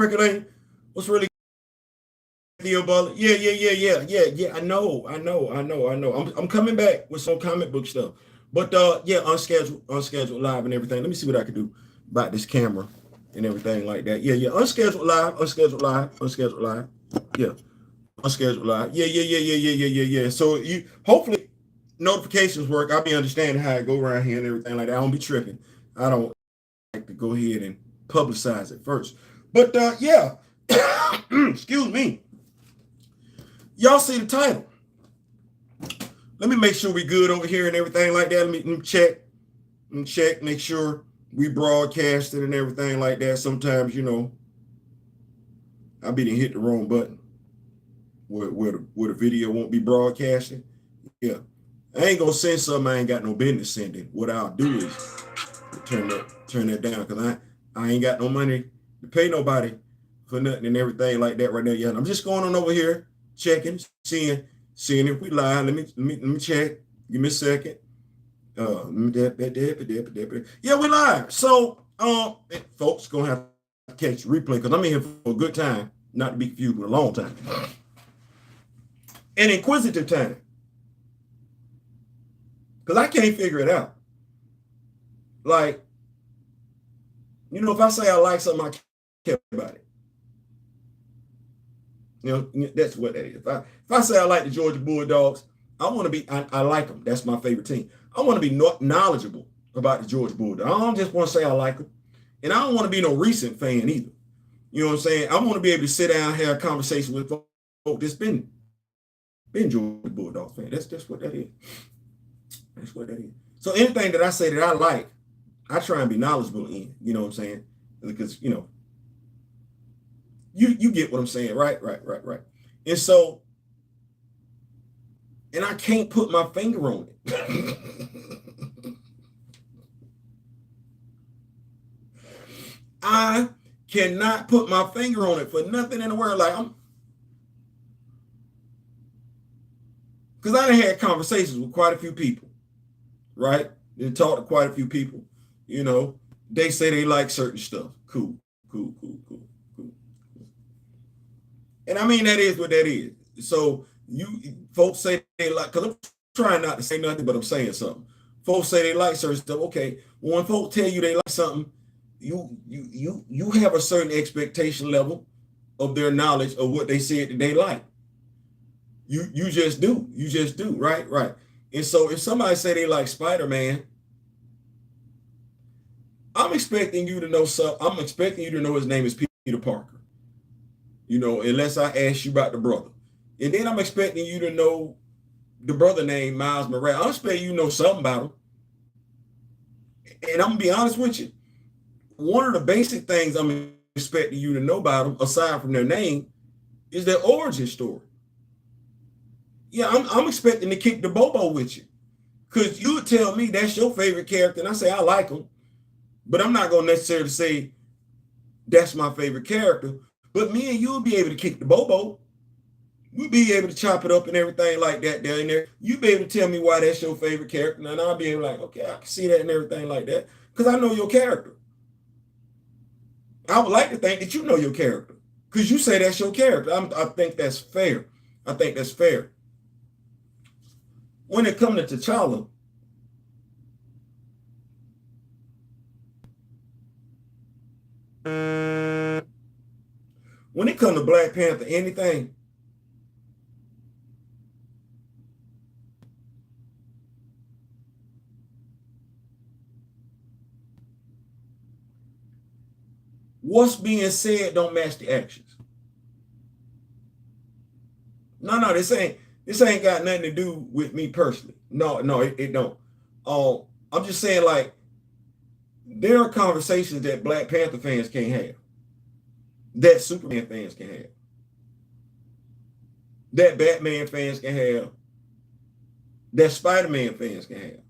percolating? What's really Theo Butler? Yeah. I know. I'm coming back with some comic book stuff. But yeah, unscheduled live and everything. Let me see what I can do about this camera and everything like that. Yeah. Unscheduled live. Yeah, unscheduled live. Yeah. So you hopefully notifications work. I'll be understanding how it go around here and everything like that. I don't be tripping. I don't like to go ahead and publicize it first. But yeah, excuse me. Y'all see the title. Let me make sure we good over here and everything like that. Let me check, make sure we broadcasted and everything like that. Sometimes, I be to hit the wrong button where the video won't be broadcasting. Yeah. I ain't gonna send something I ain't got no business sending. What I'll do is turn that down because I ain't got no money to pay nobody for nothing and everything like that right now. Yeah, I'm just going on over here, checking, seeing if we live. Let me check. Give me a second. Yeah, we live. So folks gonna have to catch the replay because I'm in here for a good time, not to be confused with a long time. An inquisitive time. Because I can't figure it out. Like, if I say I like something, I care about it. That's what that is. If I say I like the Georgia Bulldogs, I want to I like them. That's my favorite team. I want to be knowledgeable about the Georgia Bulldogs. I don't just want to say I like them. And I don't want to be no recent fan either. You know what I'm saying? I want to be able to sit down and have a conversation with folks that's been Georgia Bulldogs fan. That's what that is. That's what that is. So anything that I say that I like, I try and be knowledgeable in. You know what I'm saying? Because, you get what I'm saying, right? And so, and I can't put my finger on it. I cannot put my finger on it for nothing in the world. Like because I done had conversations with quite a few people, right? They talked to quite a few people. They say they like certain stuff. Cool. And I mean, that is what that is. So folks say they like, because I'm trying not to say nothing, but I'm saying something. Folks say they like certain stuff. Okay, well, when folks tell you they like something, you have a certain expectation level of their knowledge of what they said that they like. You just do. Right. And so if somebody say they like Spider-Man, I'm expecting you to know something. I'm expecting you to know his name is Peter Parker. Unless I ask you about the brother. And then I'm expecting you to know the brother named Miles Morales. I'm expecting you to know something about him. And I'm going to be honest with you. One of the basic things I'm expecting you to know about them, aside from their name, is their origin story. Yeah, I'm expecting to kick the bobo with you. Because you would tell me that's your favorite character, and I say I like him. But I'm not going to necessarily say that's my favorite character. But me and you will be able to kick the bobo. We'll be able to chop it up and everything like that down there. You'll be able to tell me why that's your favorite character. And I'll be able to like, okay, I can see that and everything like that. Because I know your character. I would like to think that you know your character. Because you say that's your character. I think that's fair. When it comes to T'Challa, when it comes to Black Panther, anything, what's being said don't match the actions. No, this ain't got nothing to do with me personally. No, it don't. I'm just saying, like, there are conversations that Black Panther fans can't have, that Superman fans can have, that Batman fans can have, that Spider-Man fans can have,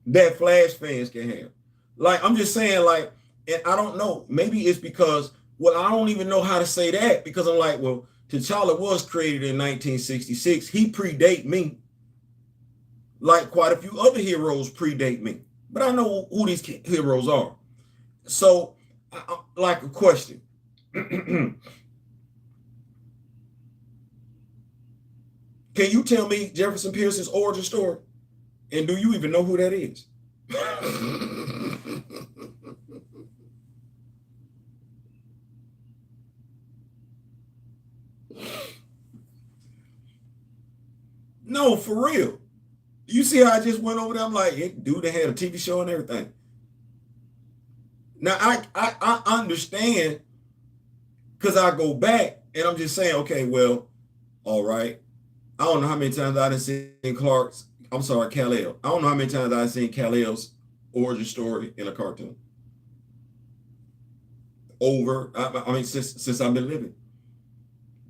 that Flash fans can have. Like, I'm just saying, like, and I don't know, maybe it's because, well, I don't even know how to say that, because I'm like, well, T'Challa was created in 1966. He predate me, like quite a few other heroes predate me. But I know who these heroes are. So like a question. Can you tell me Jefferson Pierce's origin story? And do you even know who that is? No, for real. You see how I just went over there? I'm like, hey, dude, they had a TV show and everything. Now I understand because I go back and I'm just saying, okay, well, all right. I don't know how many times I've seen Kal-El. I don't know how many times I've seen Kal-El's origin story in a cartoon. I mean, since I've been living.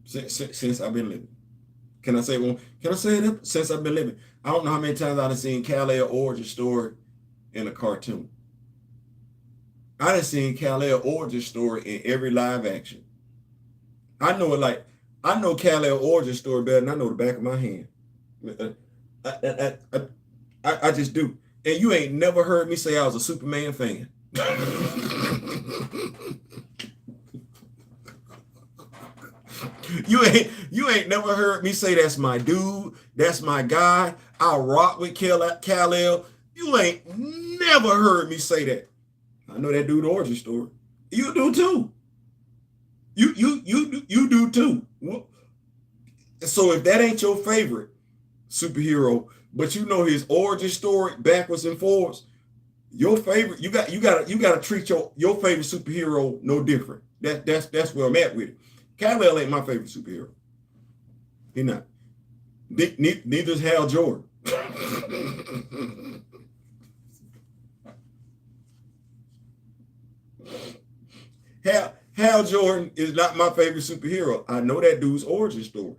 Since I've been living. Can I say one? Can I say it? Since I've been living. I don't know how many times I've seen Kal-El origin story in a cartoon. I done seen Kal-El origin story in every live action. I know Kal-El origin story better than I know the back of my hand. I just do. And you ain't never heard me say I was a Superman fan. You ain't never heard me say that's my dude, that's my guy. I rock with Kal-El. You ain't never heard me say that. I know that dude origin story. You do too. You do too. So if that ain't your favorite superhero, but you know his origin story backwards and forwards, your favorite, you gotta treat your favorite superhero no different. That's where I'm at with it. Kal-El ain't my favorite superhero. He not. Neither is Hal Jordan. Hal Jordan is not my favorite superhero. I know that dude's origin story.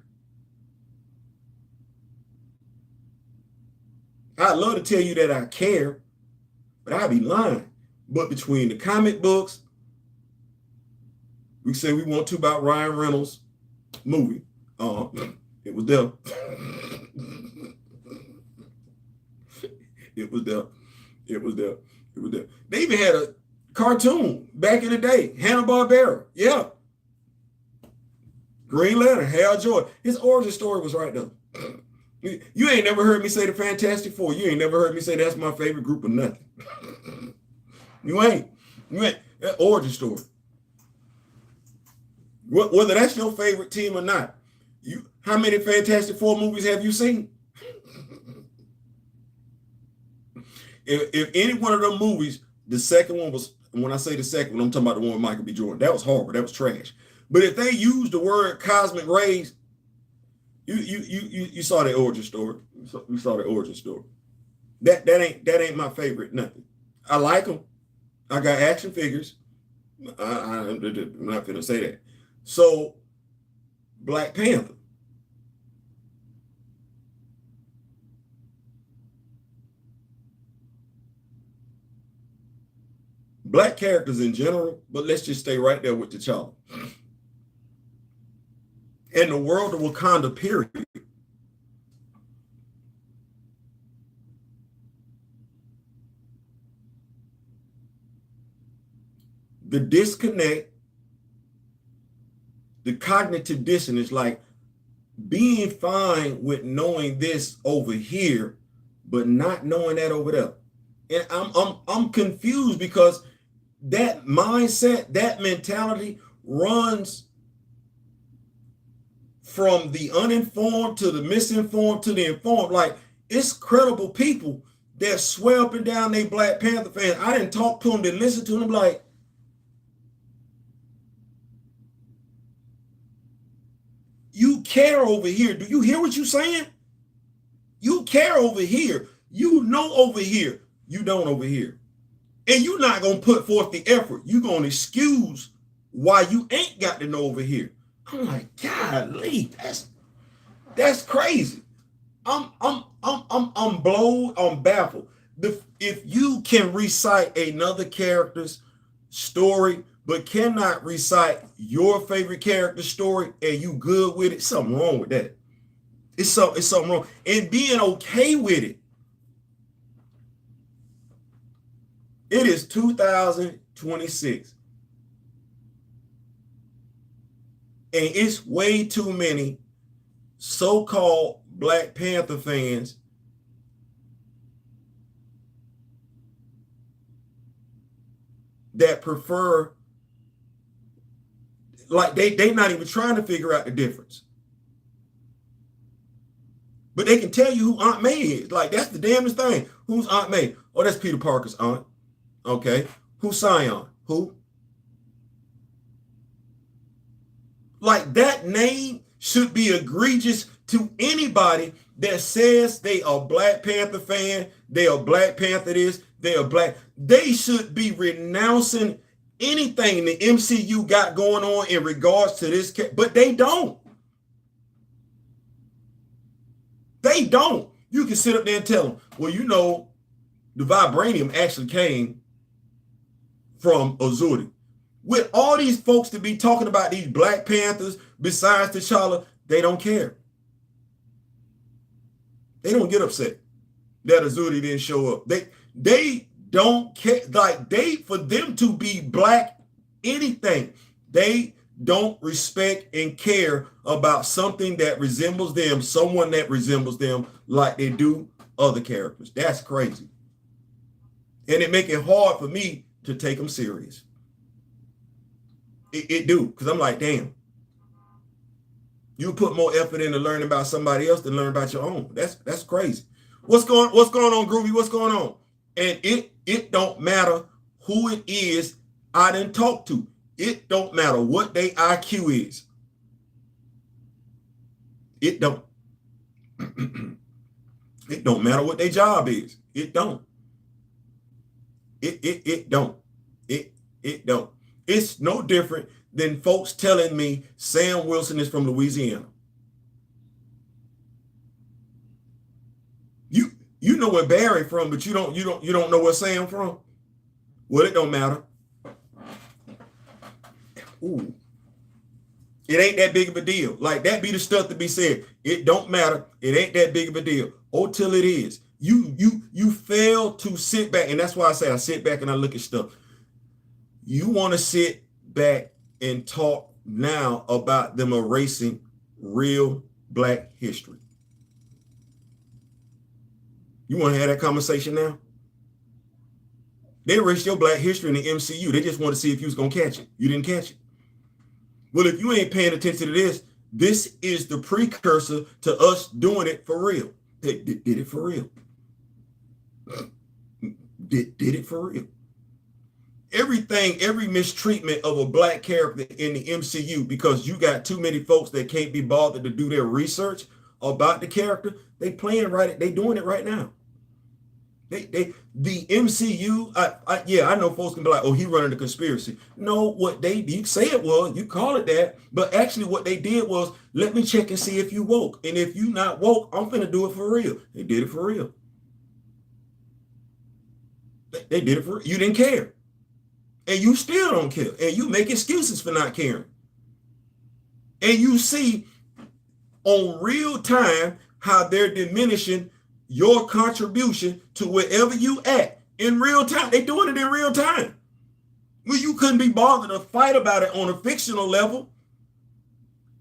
I'd love to tell you that I care, but I'd be lying. But between the comic books, we say we want to about Ryan Reynolds movie. It was there. It was there. It was there. It was there. They even had a cartoon back in the day, Hanna-Barbera. Yeah. Green Lantern, Hal Jordan. His origin story was right there. You ain't never heard me say the Fantastic Four. You ain't never heard me say that's my favorite group of nothing. You ain't. That origin story. Whether that's your favorite team or not. How many Fantastic Four movies have you seen? If any one of them movies, the second one was, when I say the second one, I'm talking about the one with Michael B. Jordan. That was horrible. That was trash. But if they used the word cosmic rays, you saw the origin story. You saw the origin story. That ain't my favorite nothing. I like them. I got action figures. I'm not gonna say that. So, Black Panther. Black characters in general, but let's just stay right there with T'Challa. In the world of Wakanda, period. The disconnect, the cognitive dissonance, like being fine with knowing this over here, but not knowing that over there. And I'm confused because that mindset, that mentality runs from the uninformed to the misinformed to the informed. Like, it's credible people that swear up and down they Black Panther fans. I didn't talk to them, didn't listen to them. Like, you care over here. Do you hear what you're saying? You care over here. You know over here. You don't over here. And you're not going to put forth the effort. You're going to excuse why you ain't got to know over here. I'm like, golly, that's crazy. I'm blown, I'm baffled. If you can recite another character's story, but cannot recite your favorite character's story, and you good with it, something wrong with that. It's something wrong. And being okay with it. It is 2026. And it's way too many so-called Black Panther fans that prefer, like they not even trying to figure out the difference. But they can tell you who Aunt May is. Like, that's the damnest thing. Who's Aunt May? Oh, that's Peter Parker's aunt. Okay. Who's Sion? Who? Like, that name should be egregious to anybody that says they are Black Panther fan, they are Black Panther this, they are Black. They should be renouncing anything the MCU got going on in regards to this, but they don't. They don't. You can sit up there and tell them, well, you know, the vibranium actually came from Azuri. With all these folks to be talking about these Black Panthers, besides T'Challa, they don't care. They don't get upset that Azuri didn't show up. They don't care. Like, for them to be Black anything, they don't respect and care about something that resembles them, someone that resembles them like they do other characters. That's crazy. And it make it hard for me to take them serious. It do, because I'm like, damn. You put more effort into learning about somebody else than learn about your own. That's crazy. What's going on, Groovy? What's going on? And it don't matter who it is I didn't talk to. It don't matter what their IQ is. It don't. It don't matter what their job is. It don't. It don't. It don't. It's no different than folks telling me Sam Wilson is from Louisiana. You know where Barry from, but you don't know where Sam from. Well, it don't matter. Ooh. It ain't that big of a deal. Like, that be the stuff to be said. It don't matter. It ain't that big of a deal. Oh, till it is. You fail to sit back, and that's why I say I sit back and I look at stuff. You want to sit back and talk now about them erasing real Black history. You want to have that conversation now? They erased your Black history in the MCU. They just want to see if you was going to catch it. You didn't catch it. Well, if you ain't paying attention to this is the precursor to us doing it for real. They did it for real. Did it for real. Every mistreatment of a Black character in the MCU, because you got too many folks that can't be bothered to do their research about the character, they doing it right now. The MCU, I know folks can be like, oh, he running a conspiracy. No, you say it was, you call it that, but actually what they did was, let me check and see if you woke. And if you not woke, I'm finna do it for real. They did it for real. They did it for real. You didn't care. And you still don't care. And you make excuses for not caring. And you see on real time how they're diminishing your contribution to wherever you at in real time. They doing it in real time. Well, you couldn't be bothered to fight about it on a fictional level.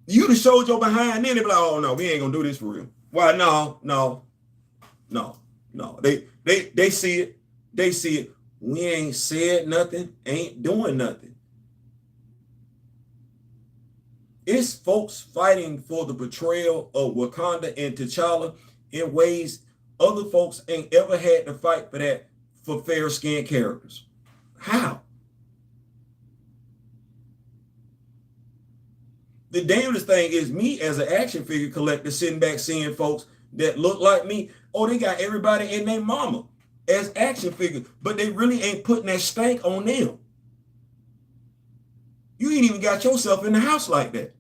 You'd have showed your behind then. They'd be like, oh no, we ain't gonna do this for real. Why? No. They see it. They see it. We ain't said nothing, ain't doing nothing. It's folks fighting for the betrayal of Wakanda and T'Challa in ways other folks ain't ever had to fight for that for fair-skinned characters. How? The damnedest thing is me as an action figure collector sitting back seeing folks that look like me. Oh, they got everybody and their mama as action figures, but they really ain't putting that stank on them. You ain't even got yourself in the house like that.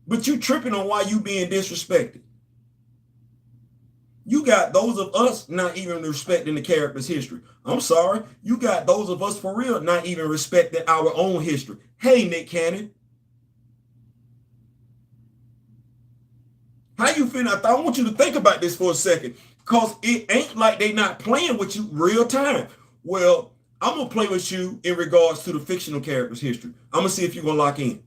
But you tripping on why you being disrespected. You got those of us not even respecting the character's history. I'm sorry. You got those of us for real not even respecting our own history. Hey, Nick Cannon. How you finna? I want you to think about this for a second, because it ain't like they not playing with you real time. Well, I'm going to play with you in regards to the fictional character's history. I'm going to see if you're going to lock in.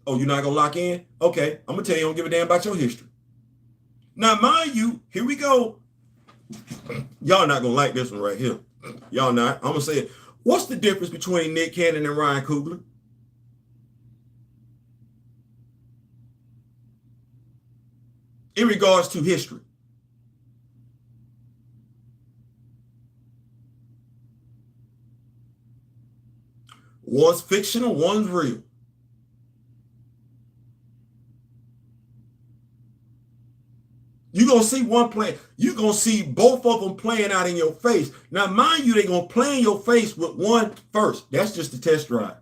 Oh, you're not going to lock in? Okay, I'm going to tell you I don't give a damn about your history. Now, mind you, here we go. Y'all not going to like this one right here. Y'all not. I'm going to say it. What's the difference between Nick Cannon and Ryan Coogler? In regards to history. One's fictional, one's real. You're going to see one play. You're going to see both of them playing out in your face. Now, mind you, they're going to play in your face with one first. That's just a test drive.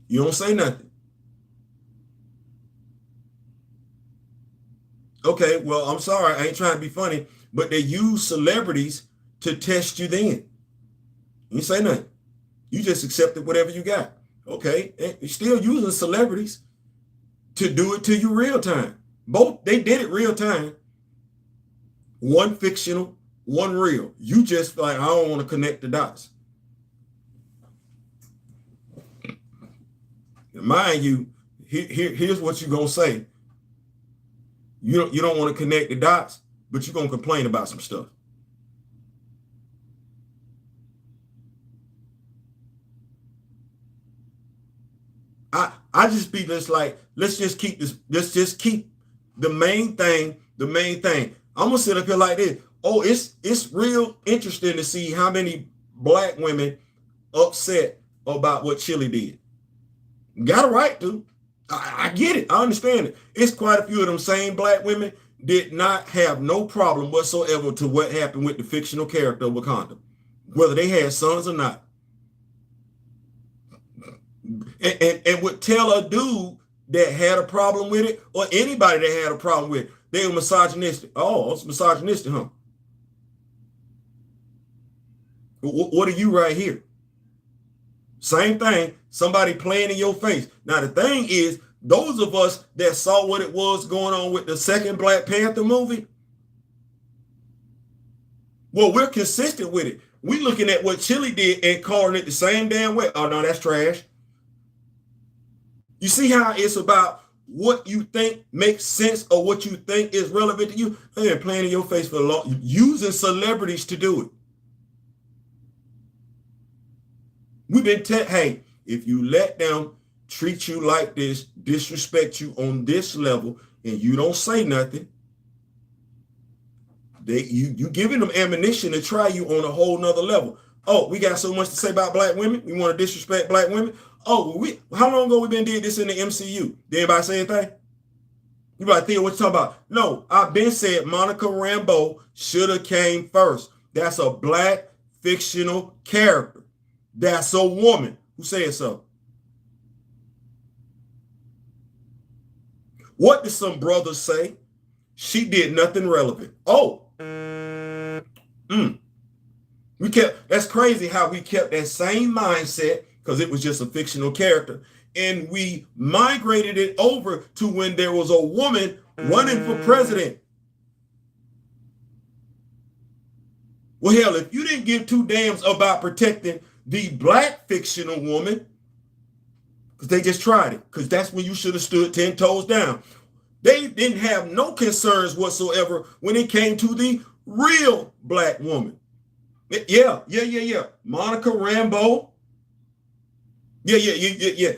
You don't say nothing. Okay, well, I'm sorry. I ain't trying to be funny, but they use celebrities to test you then. You say nothing. You just accepted whatever you got. Okay, and you're still using celebrities to do it to you real time. Both, they did it real time. One fictional, one real. You just like, I don't want to connect the dots. Mind you, here's what you're going to say. You don't want to connect the dots, but you're going to complain about some stuff. I just be just like, let's just keep the main thing. I'm gonna sit up here like this. Oh, it's real interesting to see how many black women upset about what Chili did. Got a right to. I get it. I understand it. It's quite a few of them same black women did not have no problem whatsoever to what happened with the fictional character of Wakanda, whether they had sons or not. And would tell a dude that had a problem with it, or anybody that had a problem with it, they were misogynistic. Oh, it's misogynistic, huh? What are you right here? Same thing, somebody playing in your face. Now, the thing is, those of us that saw what it was going on with the second Black Panther movie, well, we're consistent with it. We looking at what Chili did and calling it the same damn way. Oh, no, that's trash. You see how it's about what you think makes sense or what you think is relevant to you? They're playing in your face for a long, using celebrities to do it. We've been hey, if you let them treat you like this, disrespect you on this level, and you don't say nothing, you giving them ammunition to try you on a whole nother level. Oh, we got so much to say about black women. We want to disrespect black women. Oh, how long ago we been did this in the MCU? Did anybody say anything? You like, Theo, what you talking about? No, I've been said Monica Rambeau should have came first. That's a black fictional character. That's a woman. Who said so? What did some brothers say? She did nothing relevant. Oh. That's crazy how we kept that same mindset because it was just a fictional character. And we migrated it over to when there was a woman running for president. Well, hell, if you didn't give two damns about protecting the black fictional woman, because they just tried it, because that's when you should have stood 10 toes down. They didn't have no concerns whatsoever when it came to the real black woman. Yeah. Monica Rambeau. Yeah.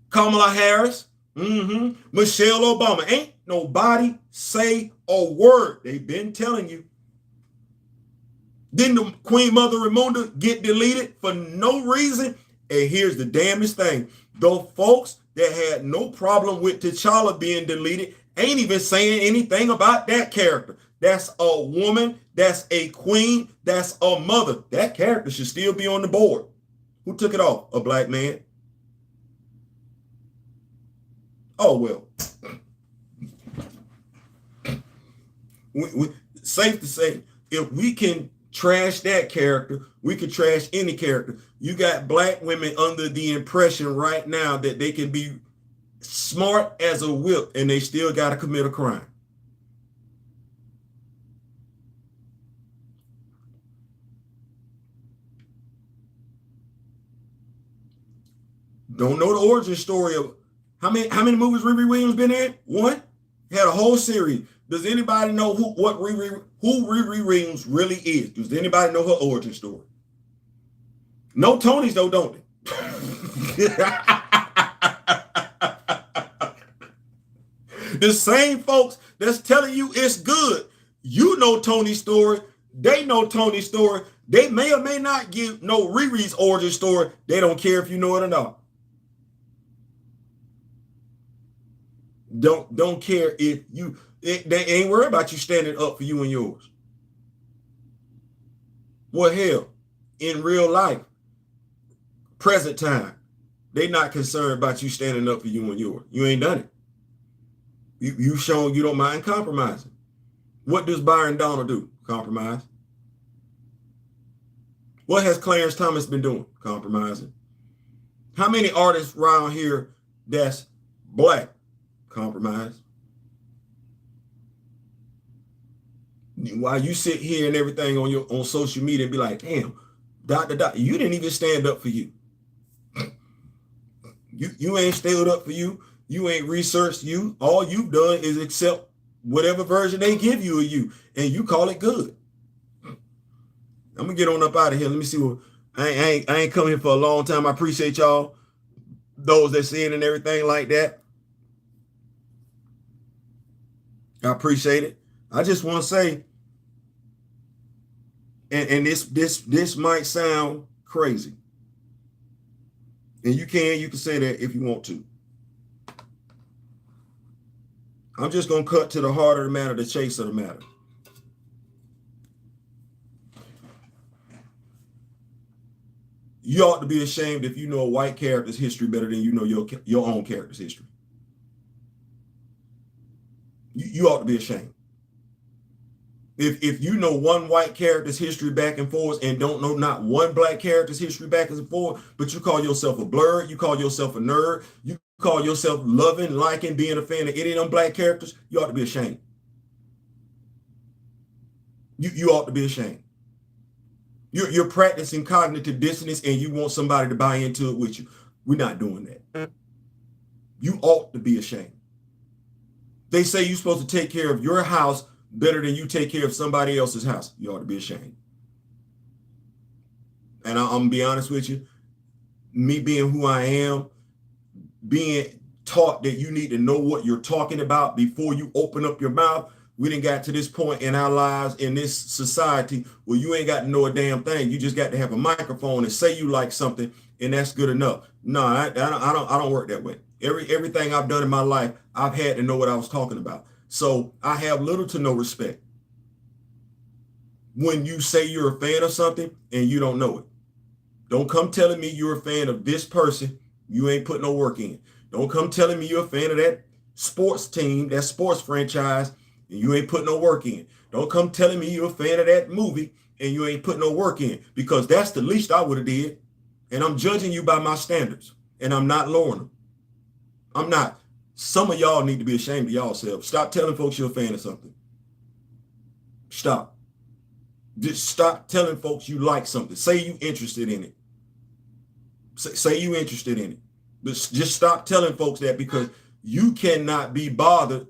Kamala Harris. Michelle Obama. Ain't nobody say a word. They've been telling you. Didn't the Queen Mother Ramunda get deleted for no reason? And here's the damnest thing. Those folks that had no problem with T'Challa being deleted ain't even saying anything about that character. That's a woman. That's a queen. That's a mother. That character should still be on the board. Who took it off? A black man. Oh, well. Safe to say, if we can trash that character, we can trash any character. You got black women under the impression right now that they can be smart as a whip and they still got to commit a crime. Don't know the origin story of how many movies Riri Williams been in? One. Had a whole series. Does anybody know who Riri Williams really is? Does anybody know her origin story? No Tonys though, don't they? The same folks that's telling you it's good. You know Tony's story. They know Tony's story. They may or may not know Riri's origin story. They don't care if you know it or not. Don't care if they ain't worried about you standing up for you and yours. Well, hell, in real life, present time, they not concerned about you standing up for you and yours. You ain't done it. You've shown you don't mind compromising. What does Byron Donald do? Compromise. What has Clarence Thomas been doing? Compromising. How many artists around here that's black? Compromise. While you sit here and everything on social media and be like, damn, you didn't even stand up for you. You ain't stood up for you. You ain't researched you. All you've done is accept whatever version they give you of you, and you call it good. I'm gonna get on up out of here. Let me see what I ain't come here for a long time. I appreciate y'all, those that see it and everything like that. I appreciate it. I just want to say, and this might sound crazy, and you can say that if you want to. I'm just gonna cut to the heart of the matter, the chase of the matter. You ought to be ashamed if you know a white character's history better than you know your own character's history. You ought to be ashamed. If you know one white character's history back and forth and don't know not one black character's history back and forth, but you call yourself a blur, you call yourself a nerd, you call yourself loving, liking, being a fan of any of them black characters, you ought to be ashamed. You ought to be ashamed. You're practicing cognitive dissonance and you want somebody to buy into it with you. We're not doing that. You ought to be ashamed. They say you're supposed to take care of your house better than you take care of somebody else's house. You ought to be ashamed. And I'm going to be honest with you, me being who I am, being taught that you need to know what you're talking about before you open up your mouth, we done got to this point in our lives, in this society, where you ain't got to know a damn thing. You just got to have a microphone and say you like something, and that's good enough. No, I don't work that way. Everything I've done in my life, I've had to know what I was talking about. So I have little to no respect when you say you're a fan of something and you don't know it. Don't come telling me you're a fan of this person. You ain't put no work in. Don't come telling me you're a fan of that sports team, that sports franchise, and you ain't put no work in. Don't come telling me you're a fan of that movie and you ain't put no work in, because that's the least I would have did. And I'm judging you by my standards, and I'm not lowering them. I'm not. Some of y'all need to be ashamed of yourselves. Stop telling folks you're a fan of something. Stop. Just stop telling folks you like something. Say you interested in it. Say you interested in it. But just stop telling folks that, because you cannot be bothered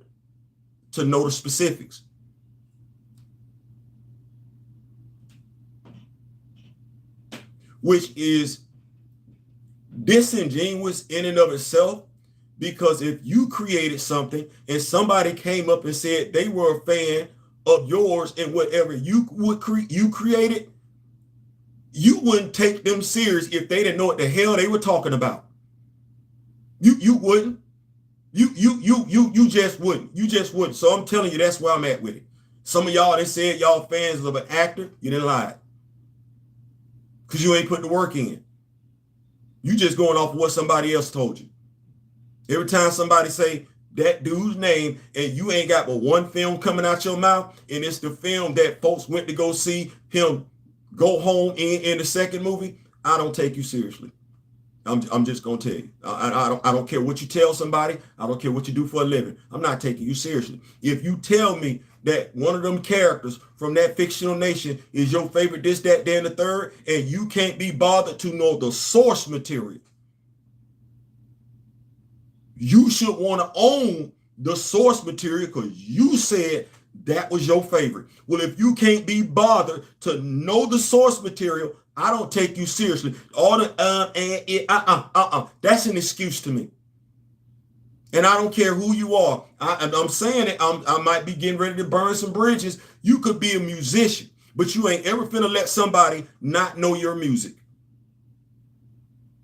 to know the specifics. Which is disingenuous in and of itself. Because if you created something and somebody came up and said they were a fan of yours and whatever you created, you wouldn't take them serious if they didn't know what the hell they were talking about. You wouldn't. You just wouldn't. You just wouldn't. So I'm telling you, that's where I'm at with it. Some of y'all, they said y'all fans of an actor. You didn't lie. Because you ain't putting the work in. You just going off of what somebody else told you. Every time somebody say that dude's name and you ain't got but one film coming out your mouth, and it's the film that folks went to go see him go home in the second movie, I don't take you seriously. I'm just gonna tell you. I don't care what you tell somebody. I don't care what you do for a living. I'm not taking you seriously. If you tell me that one of them characters from that fictional nation is your favorite, this, that, then the third, and you can't be bothered to know the source material, You should want to own the source material because you said that was your favorite. Well, if you can't be bothered to know the source material, I don't take you seriously. All the that's an excuse to me. And I don't care who you are. I'm saying it. I might be getting ready to burn some bridges. You could be a musician, but you ain't ever finna let somebody not know your music.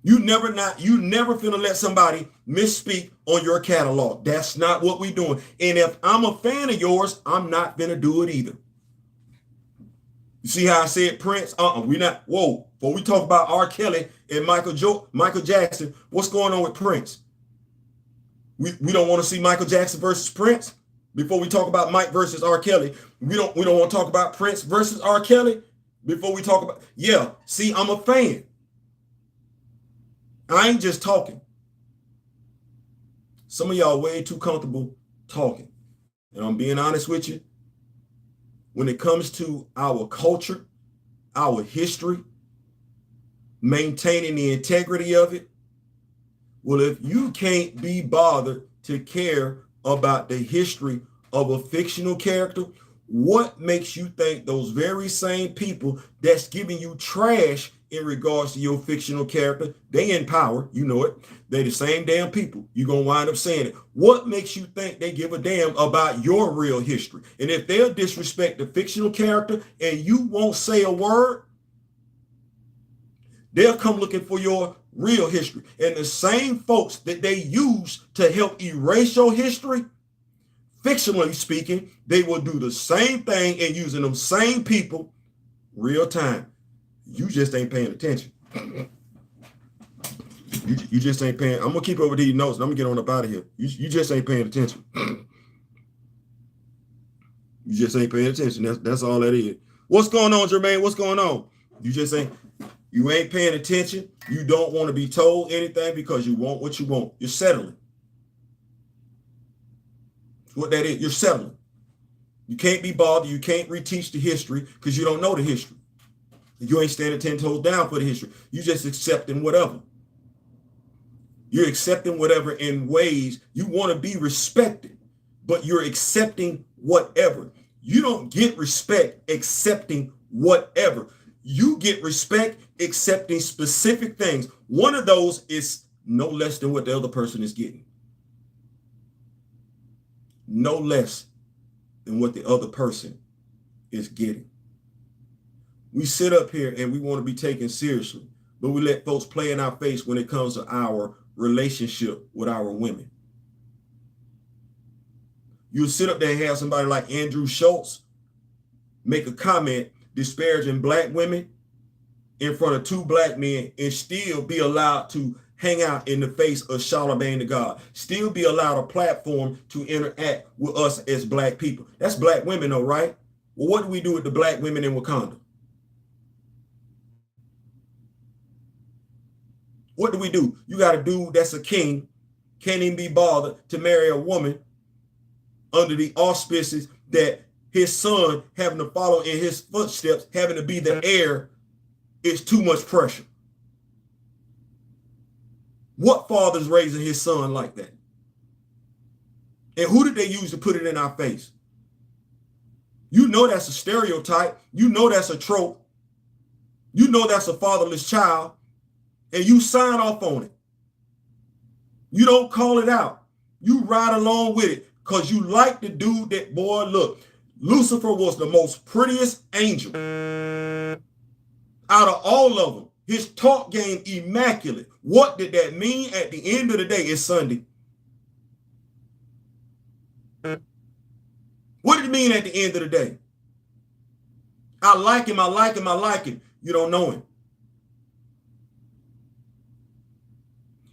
You never finna let somebody misspeak on your catalog. That's not what we doing. And if I'm a fan of yours, I'm not finna do it either. You see how I said Prince? We not. Whoa. Before we talk about R. Kelly and Michael Jackson, what's going on with Prince? We don't want to see Michael Jackson versus Prince. Before we talk about Mike versus R. Kelly, we don't want to talk about Prince versus R. Kelly. Before we talk about, yeah, see, I'm a fan. I ain't just talking. Some of y'all way too comfortable talking. And I'm being honest with you. When it comes to our culture, our history, maintaining the integrity of it, well, if you can't be bothered to care about the history of a fictional character, what makes you think those very same people that's giving you trash in regards to your fictional character, they in power, you know it, they the same damn people. You're going to wind up saying it. What makes you think they give a damn about your real history? And if they'll disrespect the fictional character and you won't say a word, they'll come looking for your real history. And the same folks that they use to help erase your history, fictionally speaking, they will do the same thing and using them same people real time. You just ain't paying attention. You just ain't paying. I'm going to keep over these notes and I'm going to get on up out of here. You just ain't paying attention. You just ain't paying attention. That's all that is. What's going on, Jermaine? What's going on? You ain't paying attention. You don't want to be told anything because you want what you want. You're settling. What that is, you're settling. You can't be bothered. You can't reteach the history because you don't know the history. You ain't standing 10 toes down for the history. You just accepting whatever. You're accepting whatever in ways you want to be respected, but you're accepting whatever. You don't get respect accepting whatever. You get respect accepting specific things. One of those is no less than what the other person is getting. No less than what the other person is getting. We sit up here and we want to be taken seriously, but we let folks play in our face when it comes to our relationship with our women. You'll sit up there and have somebody like Andrew Schultz make a comment disparaging black women in front of two black men and still be allowed to hang out in the face of Charlemagne the God, still be allowed a platform to interact with us as black people. That's black women though, right? Well, what do we do with the black women in Wakanda? What do we do? You got a dude that's a king, can't even be bothered to marry a woman under the auspices that his son having to follow in his footsteps, having to be the heir, is too much pressure. What father's raising his son like that? And who did they use to put it in our face? You know that's a stereotype. You know that's a trope. You know that's a fatherless child. And you sign off on it. You don't call it out. You ride along with it because you like the dude that, boy, look, Lucifer was the most prettiest angel out of all of them. His talk game immaculate. What did that mean? At the end of the day, it's Sunday. What did it mean at the end of the day? I like him, I like him, I like him. You don't know him.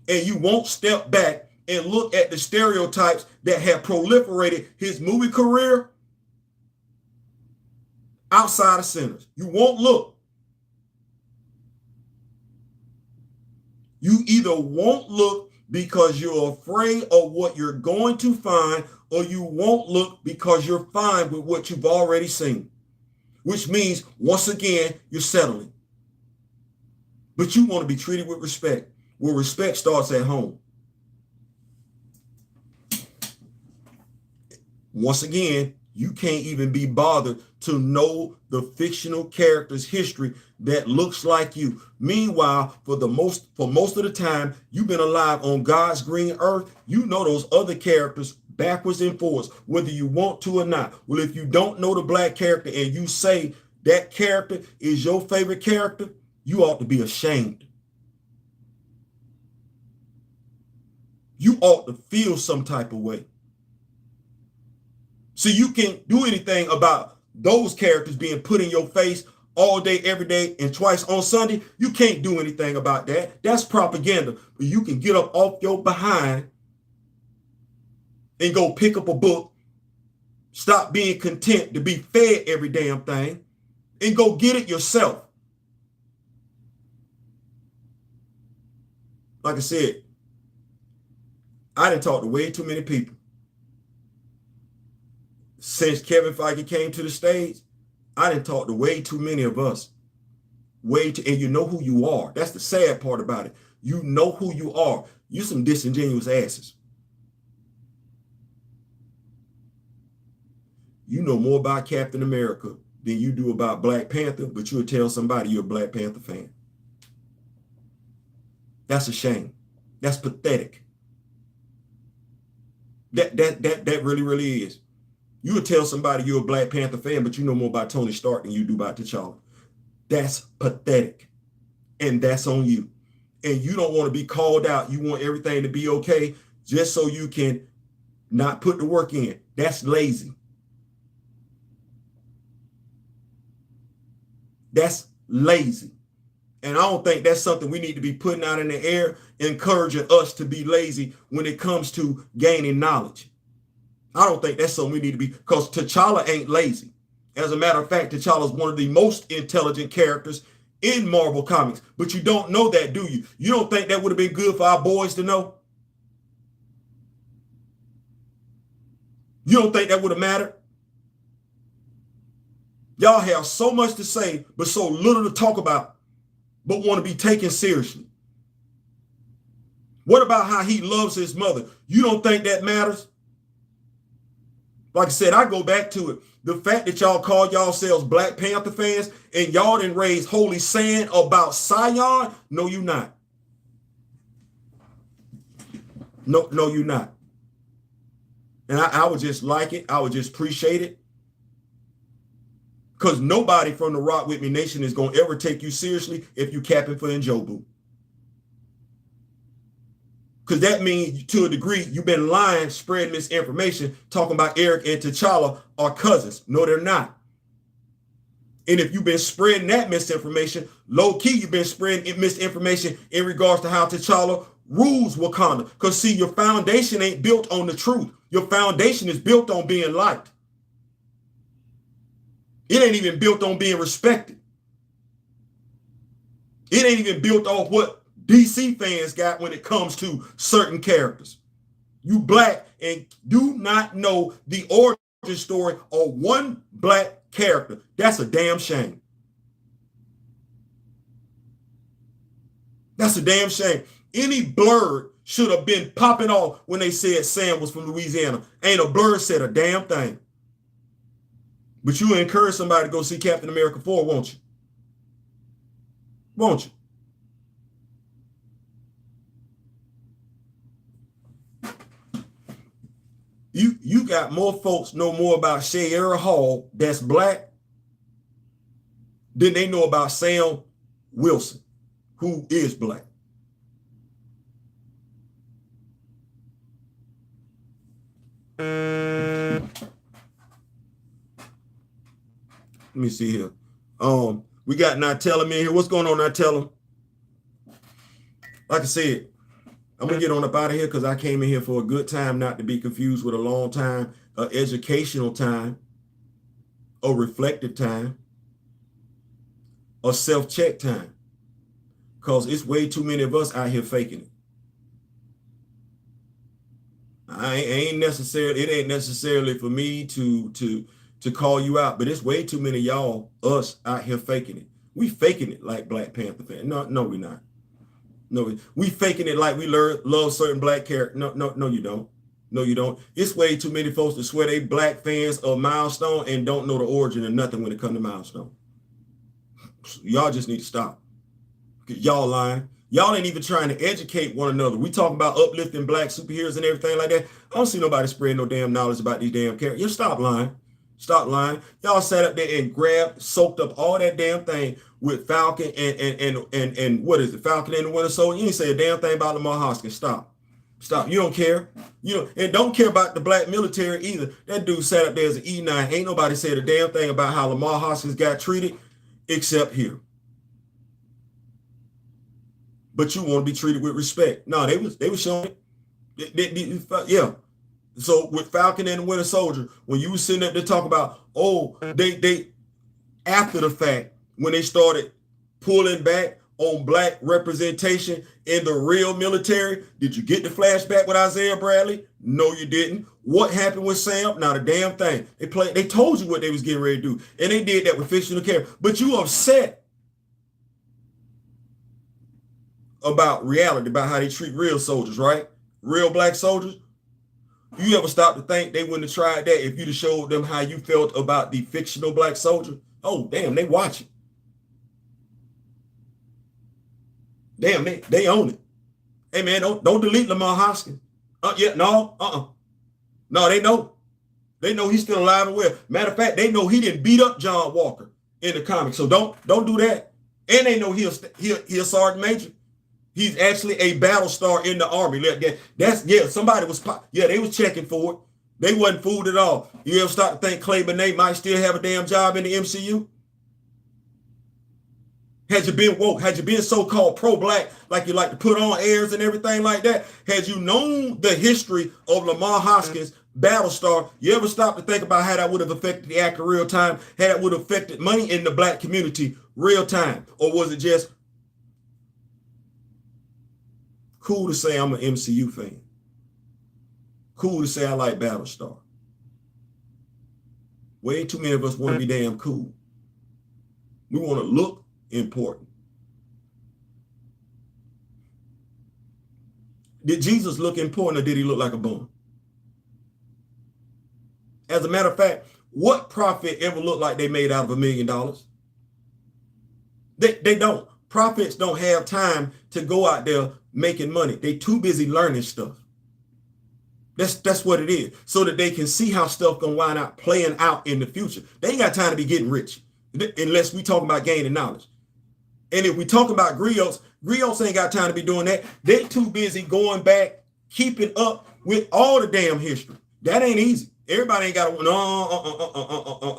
And you won't step back and look at the stereotypes that have proliferated his movie career outside of Sinners. You won't look. You either won't look because you're afraid of what you're going to find, or you won't look because you're fine with what you've already seen, which means, once again, you're settling. But you want to be treated with respect. Well, respect starts at home. Once again, you can't even be bothered to know the fictional character's history that looks like you. Meanwhile, for most of the time you've been alive on God's green earth, you know those other characters backwards and forwards, whether you want to or not. Well, if you don't know the black character and you say that character is your favorite character, you ought to be ashamed. You ought to feel some type of way. So you can't do anything about those characters being put in your face all day, every day, and twice on Sunday. You can't do anything about that. That's propaganda. But you can get up off your behind and go pick up a book, stop being content to be fed every damn thing, and go get it yourself. Like I said, I done talked to way too many people. Since Kevin Feige came to the stage, I didn't talk to way too many of us. And you know who you are. That's the sad part about it. You know who you are. You some disingenuous asses. You know more about Captain America than you do about Black Panther, but you'll tell somebody you're a Black Panther fan. That's a shame. That's pathetic. That really, really is. You would tell somebody you're a Black Panther fan, but you know more about Tony Stark than you do about T'Challa. That's pathetic. And that's on you. And you don't want to be called out. You want everything to be okay just so you can not put the work in. That's lazy. That's lazy. And I don't think that's something we need to be putting out in the air, encouraging us to be lazy when it comes to gaining knowledge. I don't think that's something we need to be, because T'Challa ain't lazy. As a matter of fact, T'Challa is one of the most intelligent characters in Marvel Comics. But you don't know that, do you? You don't think that would have been good for our boys to know? You don't think that would have mattered? Y'all have so much to say, but so little to talk about, but want to be taken seriously. What about how he loves his mother? You don't think that matters? Like I said, I go back to it. The fact that y'all call yourselves Black Panther fans and y'all didn't raise holy sand about Sion, no, you not. No, you not. And I would just like it. I would just appreciate it. Because nobody from the Rock With Me Nation is going to ever take you seriously if you capping for Njobu. Because that means, to a degree, you've been lying, spreading misinformation, talking about Eric and T'Challa are cousins. No, they're not. And if you've been spreading that misinformation, low-key, you've been spreading misinformation in regards to how T'Challa rules Wakanda. Because, see, your foundation ain't built on the truth. Your foundation is built on being liked. It ain't even built on being respected. It ain't even built off what DC fans got when it comes to certain characters. You black and do not know the origin story of one black character. That's a damn shame. That's a damn shame. Any blurred should have been popping off when they said Sam was from Louisiana. Ain't a blurred said a damn thing. But you encourage somebody to go see Captain America 4, won't you? Won't you? You got more folks know more about Shayera Hall that's black than they know about Sam Wilson, who is black. Let me see here. We got Nightella in here. What's going on, Nightella? Like I said, I'm going to get on up out of here because I came in here for a good time, not to be confused with a long time, an educational time, a reflective time, a self-check time. Because it's way too many of us out here faking it. It ain't necessarily for me to call you out, but it's way too many of y'all, us, out here faking it. We faking it like Black Panther fans. No, we're not. No, we faking it like we love certain black characters. No, you don't. No, you don't. It's way too many folks that swear they black fans of Milestone and don't know the origin of nothing when it comes to Milestone. Y'all just need to stop. Y'all lying. Y'all ain't even trying to educate one another. We talking about uplifting black superheroes and everything like that. I don't see nobody spreading no damn knowledge about these damn characters. You stop lying. Stop lying. Y'all sat up there and soaked up all that damn thing with Falcon and what is it? Falcon and the Winter Soldier. You ain't say a damn thing about Lamar Hoskins. Stop. Stop. You don't care. And don't care about the black military either. That dude sat up there as an E9. Ain't nobody said a damn thing about how Lamar Hoskins got treated except here. But you want to be treated with respect. No, they was showing it. Yeah. So with Falcon and the Winter Soldier, when you were sitting up there talking about, they after the fact, when they started pulling back on black representation in the real military, did you get the flashback with Isaiah Bradley? No, you didn't. What happened with Sam? Not a damn thing. They told you what they was getting ready to do, and they did that with fictional characters. But you upset about reality, about how they treat real soldiers, right? Real black soldiers. You ever stop to think they wouldn't have tried that if you'd have showed them how you felt about the fictional black soldier? Oh, damn, they watching. Damn, they own it. Hey, man, don't delete Lamar Hoskins. No, they know. They know he's still alive and well. Matter of fact, they know he didn't beat up John Walker in the comics. So don't do that. And they know he a sergeant major. He's actually a battle star in the Army. Somebody was, they was checking for it. They wasn't fooled at all. You ever start to think Clay Bernay might still have a damn job in the MCU? Had you been woke, had you been so-called pro-black, like you like to put on airs and everything like that, had you known the history of Lamar Hoskins, Battlestar, you ever stop to think about how that would have affected the actor real time, how that would have affected money in the black community real time? Or was it just cool to say I'm an MCU fan? Cool to say I like Battlestar. Way too many of us want to be damn cool. We want to look important. Did Jesus look important, or did he look like a bum? As a matter of fact, what prophet ever looked like they made out of $1 million? They don't. Prophets don't have time to go out there making money. They too busy learning stuff. That's what it is. So that they can see how stuff gonna wind up playing out in the future. They ain't got time to be getting rich unless we talk about gaining knowledge. And if we talk about griots ain't got time to be doing that. They too busy going back, keeping up with all the damn history. That ain't easy. Everybody ain't got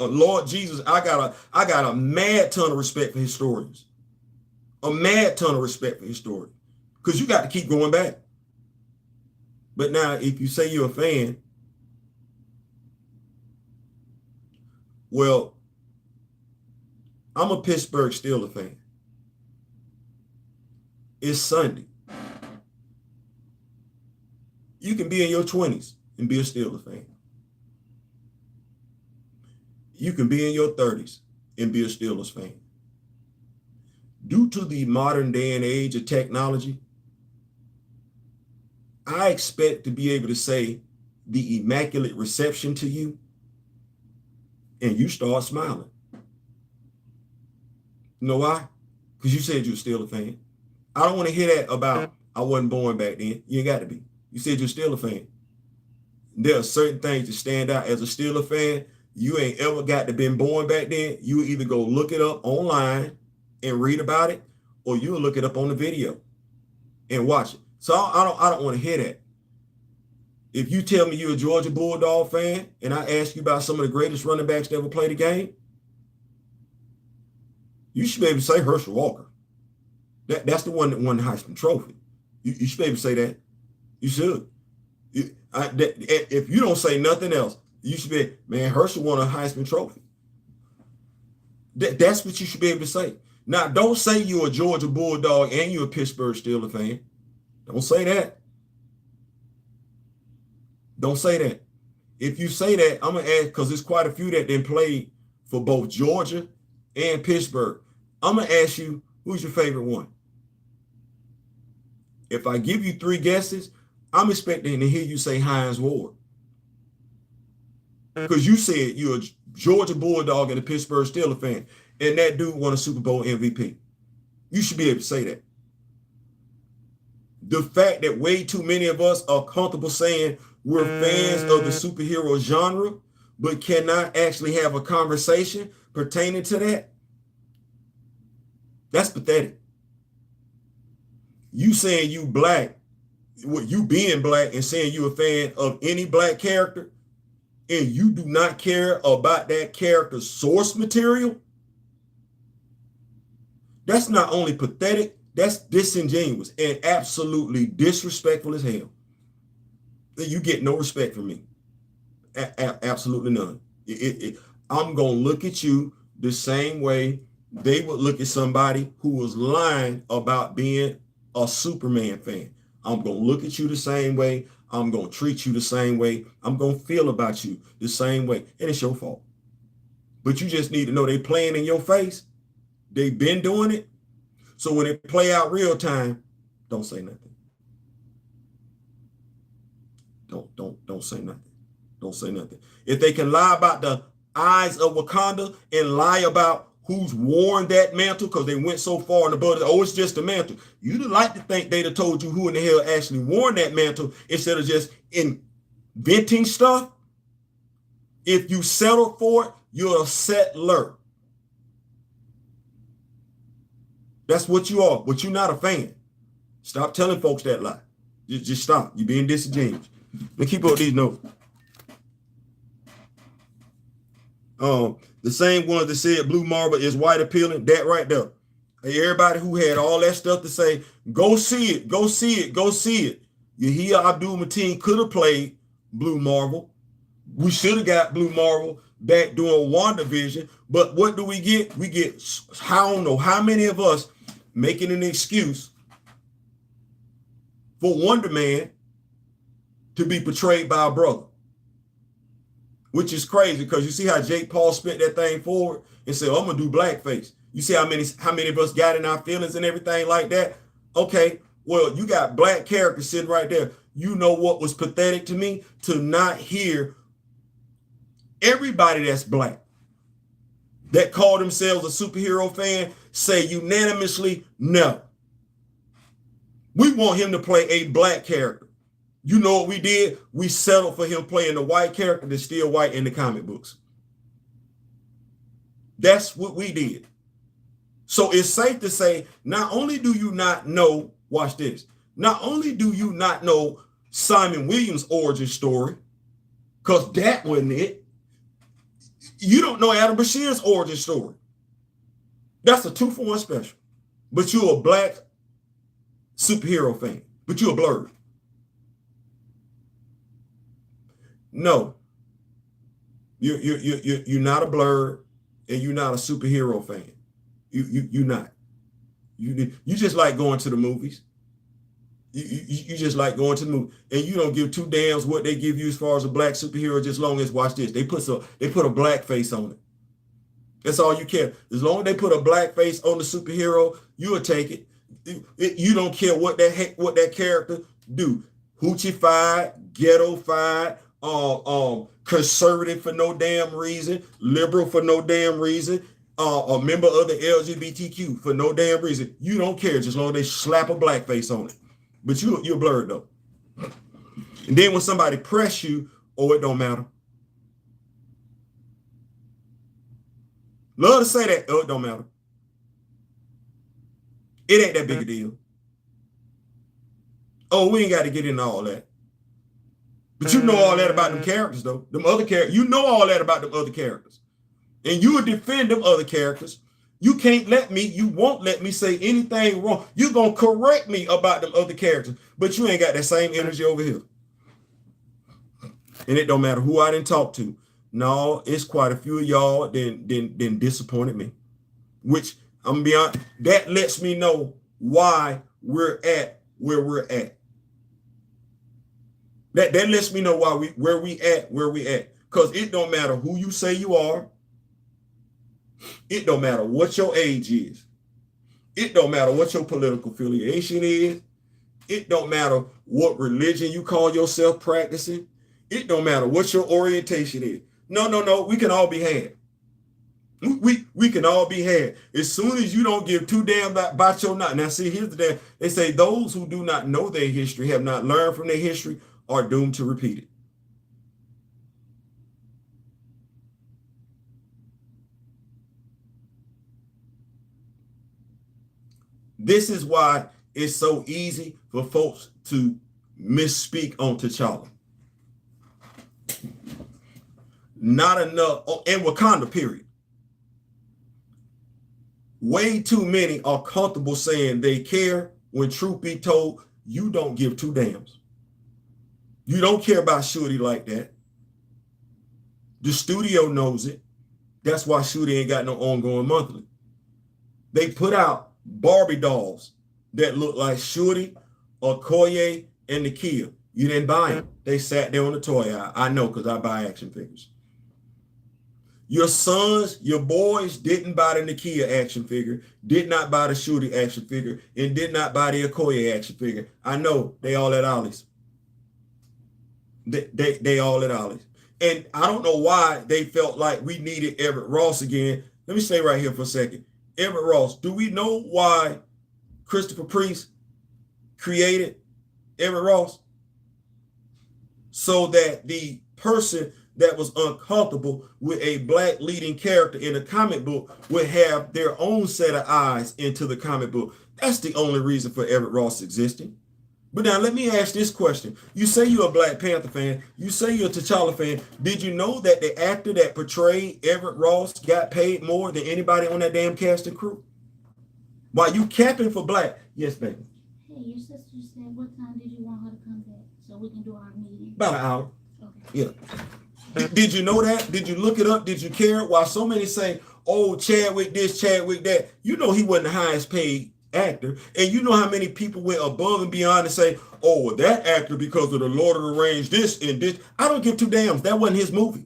Lord Jesus, I got a mad ton of respect for historians. A mad ton of respect for historians. Because you got to keep going back. But now, if you say you're a fan, well, I'm a Pittsburgh Steelers fan. It's Sunday. You can be in your 20s and be a Steelers fan. You can be in your 30s and be a Steelers fan. Due to the modern day and age of technology, I expect to be able to say the immaculate reception to you, and you start smiling. You know why? Because you said you're still a fan. I don't want to hear that about I wasn't born back then. You ain't got to be. You said you're still a fan. There are certain things that stand out as a Steeler fan. You ain't ever got to been born back then. You either go look it up online and read about it, or you'll look it up on the video and watch it. So I don't want to hear that. If you tell me you're a Georgia Bulldog fan and I ask you about some of the greatest running backs that ever played the game, you should be able to say Herschel Walker. That's the one that won the Heisman Trophy. You should be able to say that. You should. If you don't say nothing else, you should be, man, Herschel won a Heisman Trophy. That's what you should be able to say. Now, don't say you're a Georgia Bulldog and you're a Pittsburgh Steelers fan. Don't say that. Don't say that. If you say that, I'm going to ask, because there's quite a few that then played for both Georgia and Pittsburgh. I'm going to ask you, who's your favorite one? If I give you 3 guesses, I'm expecting to hear you say Hines Ward. Because you said you're a Georgia Bulldog and a Pittsburgh Steelers fan, and that dude won a Super Bowl MVP. You should be able to say that. The fact that way too many of us are comfortable saying we're fans of the superhero genre, but cannot actually have a conversation pertaining to that, that's pathetic. You saying you black, you being black and saying you're a fan of any black character, and you do not care about that character's source material, that's not only pathetic, that's disingenuous and absolutely disrespectful as hell. You get no respect from me. Absolutely none. I'm going to look at you the same way they would look at somebody who was lying about being a Superman fan. I'm going to look at you the same way. I'm going to treat you the same way. I'm going to feel about you the same way. And it's your fault. But you just need to know they playing in your face. They've been doing it. So when it play out real time, don't say nothing. Don't say nothing. Don't say nothing. If they can lie about the eyes of Wakanda and lie about who's worn that mantle because they went so far in the budget, oh, it's just a mantle. You'd like to think they'd have told you who in the hell actually worn that mantle instead of just inventing stuff. If you settle for it, you're a settler. That's what you are, but you're not a fan. Stop telling folks that lie. Just stop. You're being disingenuous. Let me keep up these notes. The same one that said Blue Marble is white appealing, that right there. Hey, everybody who had all that stuff to say, go see it, go see it, go see it. Yahia Abdul-Mateen could have played Blue Marble. We should have got Blue Marble back during WandaVision. But what do we get? We get, I don't know how many of us making an excuse for Wonder Man to be portrayed by a brother. Which is crazy because you see how Jake Paul spent that thing forward and said, oh, I'm gonna do blackface. You see how many of us got in our feelings and everything like that? Okay, well, you got black characters sitting right there. You know what was pathetic to me? To not hear everybody that's black that call themselves a superhero fan say unanimously, no. We want him to play a black character. You know what we did? We settled for him playing the white character that's still white in the comic books. That's what we did. So it's safe to say, not only do you not know, watch this, not only do you not know Simon Williams' origin story, because that wasn't it, you don't know Adam Bashir's origin story. That's a 2-for-1 special. But you're a black superhero fan, but you're a blurred. No, you're not a blurred, and you're not a superhero fan. You're not. You just like going to the movies. You just like going to the movie, and you don't give two damns what they give you as far as a black superhero. Just long as watch this, they put a black face on it. That's all you care. As long as they put a black face on the superhero, you'll take it. You don't care what that character do. Hoochie-fied, ghetto-fied, conservative for no damn reason, liberal for no damn reason, a member of the LGBTQ for no damn reason. You don't care just as long as they slap a black face on it. But you're blurred though. And then when somebody press you, oh, it don't matter. Love to say that, oh, it don't matter. It ain't that big a deal. Oh, we ain't got to get into all that. But you know all that about them characters, though. Them other characters. You know all that about them other characters. And you will defend them other characters. You won't let me say anything wrong. You're going to correct me about them other characters. But you ain't got that same energy over here. And it don't matter who I didn't talk to. No, it's quite a few of y'all then disappointed me. Which, I'm going to be honest, that lets me know why we're at where we're at. That lets me know where we at. Because it don't matter who you say you are. It don't matter what your age is. It don't matter what your political affiliation is. It don't matter what religion you call yourself practicing. It don't matter what your orientation is. No, no, no. We can all be had. We can all be had. As soon as you don't give two damn about your not. Now, see, here's the damn. They say those who do not know their history, have not learned from their history, are doomed to repeat it. This is why it's so easy for folks to misspeak on T'Challa. Not enough, and Wakanda, period. Way too many are comfortable saying they care when truth be told, you don't give two damns. You don't care about Shorty like that. The studio knows it. That's why Shorty ain't got no ongoing monthly. They put out Barbie dolls that look like Shorty, Okoye, and Nakia. You didn't buy them. They sat there on the toy aisle. I know because I buy action figures. Your sons, your boys didn't buy the Nakia action figure, did not buy the Shorty action figure, and did not buy the Okoye action figure. I know they all at Ollie's. They all at Ollie's. And I don't know why they felt like we needed Everett Ross again. Let me stay right here for a second. Everett Ross, do we know why Christopher Priest created Everett Ross? So that the person that was uncomfortable with a black leading character in a comic book would have their own set of eyes into the comic book. That's the only reason for Everett Ross existing. But now let me ask this question. You say you're a Black Panther fan. You say you're a T'Challa fan. Did you know that the actor that portrayed Everett Ross got paid more than anybody on that damn cast and crew? While you capping for black. Yes, baby. Hey, your sister said, what time did you want her to come back so we can do our meeting? About an hour. Okay. Yeah. Did you know that? Did you look it up? Did you care? While so many say, oh, Chadwick this, Chadwick that, you know he wasn't the highest paid actor. And you know how many people went above and beyond and say, oh, well, that actor because of the Lord of the Rings, this and this. I don't give two damns. That wasn't his movie.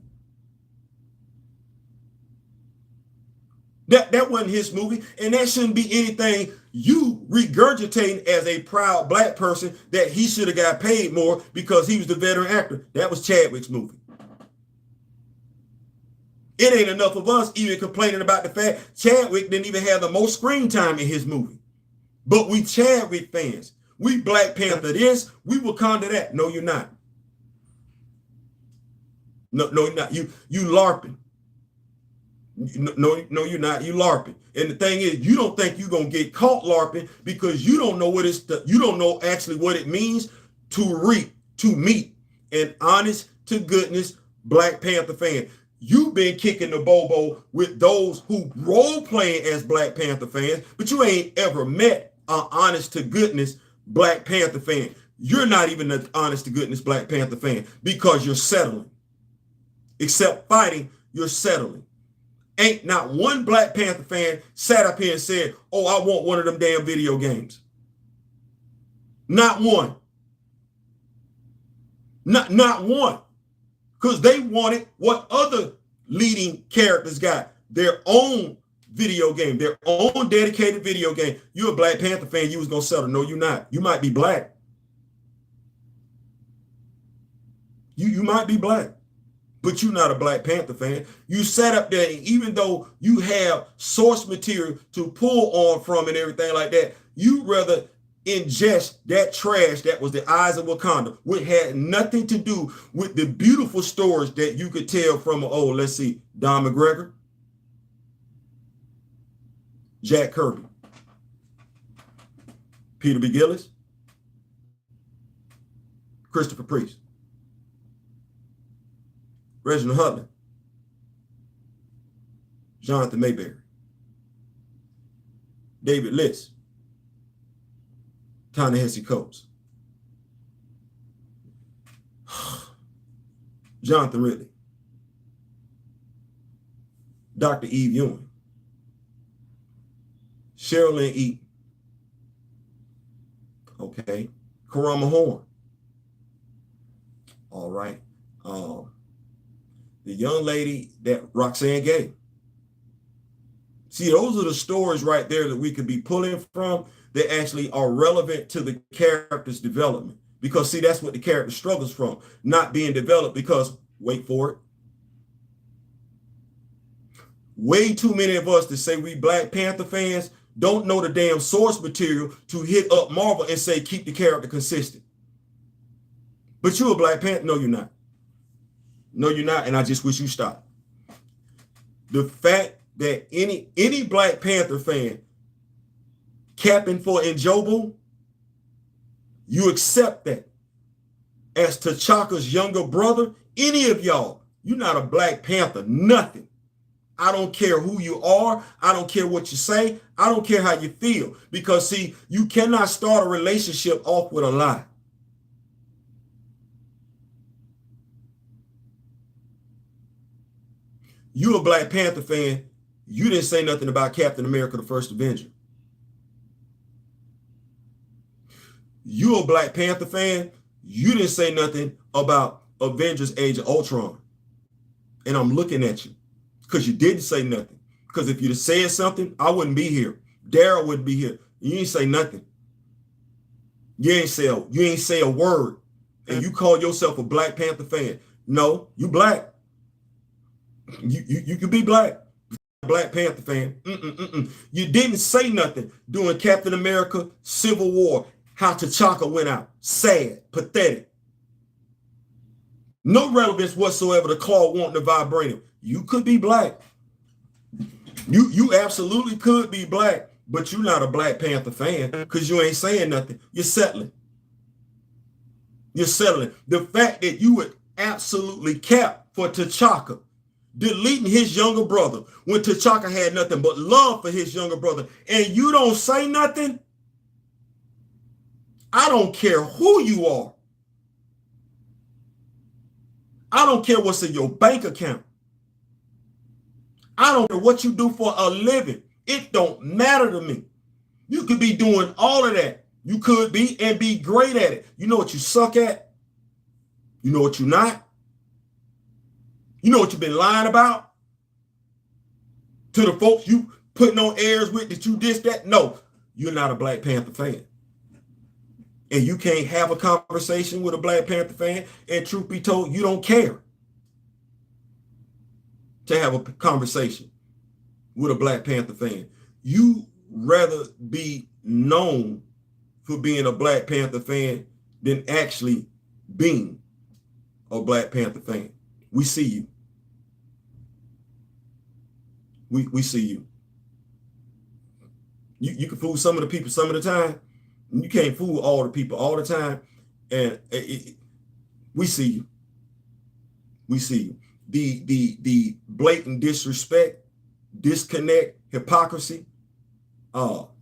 That wasn't his movie. And that shouldn't be anything you regurgitating as a proud black person that he should have got paid more because he was the veteran actor. That was Chadwick's movie. It ain't enough of us even complaining about the fact Chadwick didn't even have the most screen time in his movie. But we Chadwick fans. We Black Panther this, we Wakanda that. No, you're not. No, you're not. You LARPing. No, you're not. You LARPing. And the thing is, you don't think you're gonna get caught LARPing because you don't know you don't know actually what it means to meet an honest to goodness Black Panther fan. You've been kicking the bobo with those who role playing as Black Panther fans, but you ain't ever met an honest to goodness Black Panther fan. You're not even an honest to goodness Black Panther fan because you're settling. Except fighting, you're settling. Ain't not one Black Panther fan sat up here and said, oh, I want one of them damn video games. Not one. Not one. Because they wanted what other leading characters got. Their own video game, their own dedicated video game. You're a Black Panther fan, you was going to settle. No, you're not. You might be black. You might be black, but you're not a Black Panther fan. You sat up there, and even though you have source material to pull on from and everything like that, you rather ingest that trash that was the eyes of Wakanda, which had nothing to do with the beautiful stories that you could tell from, let's see, Don McGregor, Jack Kirby, Peter B. Gillis, Christopher Priest, Reginald Hudlin, Jonathan Mayberry, David Litz, Ta-Nehisi Coates, Jonathan Ridley, Dr. Eve Ewing, Cheryl Lynn Eaton, okay, Karama Horn, all right, the young lady that Roxanne Gay, See, those are the stories right there that we could be pulling from that actually are relevant to the character's development. Because see, that's what the character struggles from, not being developed because, wait for it, way too many of us that say we Black Panther fans don't know the damn source material to hit up Marvel and say, keep the character consistent. But you're a Black Panther. No, you're not. No, you're not. And I just wish you stopped. The fact that any Black Panther fan capping for Njobu, you accept that. As T'Chaka's younger brother, any of y'all, you're not a Black Panther, nothing. I don't care who you are. I don't care what you say. I don't care how you feel. Because, see, you cannot start a relationship off with a lie. You a Black Panther fan, you didn't say nothing about Captain America, the First Avenger. You a Black Panther fan, you didn't say nothing about Avengers Age of Ultron. And I'm looking at you because you didn't say nothing. Because if you'd have said something, I wouldn't be here. Daryl wouldn't be here. You ain't say nothing. You ain't say a word. And you call yourself a Black Panther fan. No, you Black. You can be Black. Black Panther fan. You didn't say nothing during Captain America Civil War. How T'Chaka went out. Sad. Pathetic. No relevance whatsoever to Claw wanting the vibranium. You could be Black. You absolutely could be Black, but you're not a Black Panther fan because you ain't saying nothing. You're settling. You're settling. The fact that you would absolutely cap for T'Chaka, deleting his younger brother when T'Chaka had nothing but love for his younger brother, and you don't say nothing, I don't care who you are. I don't care what's in your bank account. I don't care what you do for a living. It don't matter to me. You could be doing all of that. You could be and be great at it. You know what you suck at? You know what you're not? You know what you've been lying about? To the folks you putting on airs with that you dissed that? No, you're not a Black Panther fan. And you can't have a conversation with a Black Panther fan, and truth be told, you don't care to have a conversation with a Black Panther fan. You rather be known for being a Black Panther fan than actually being a Black Panther fan. We see you. We see you. You can fool some of the people some of the time. You can't fool all the people all the time. And we see you. We see you. The blatant disrespect, disconnect, hypocrisy.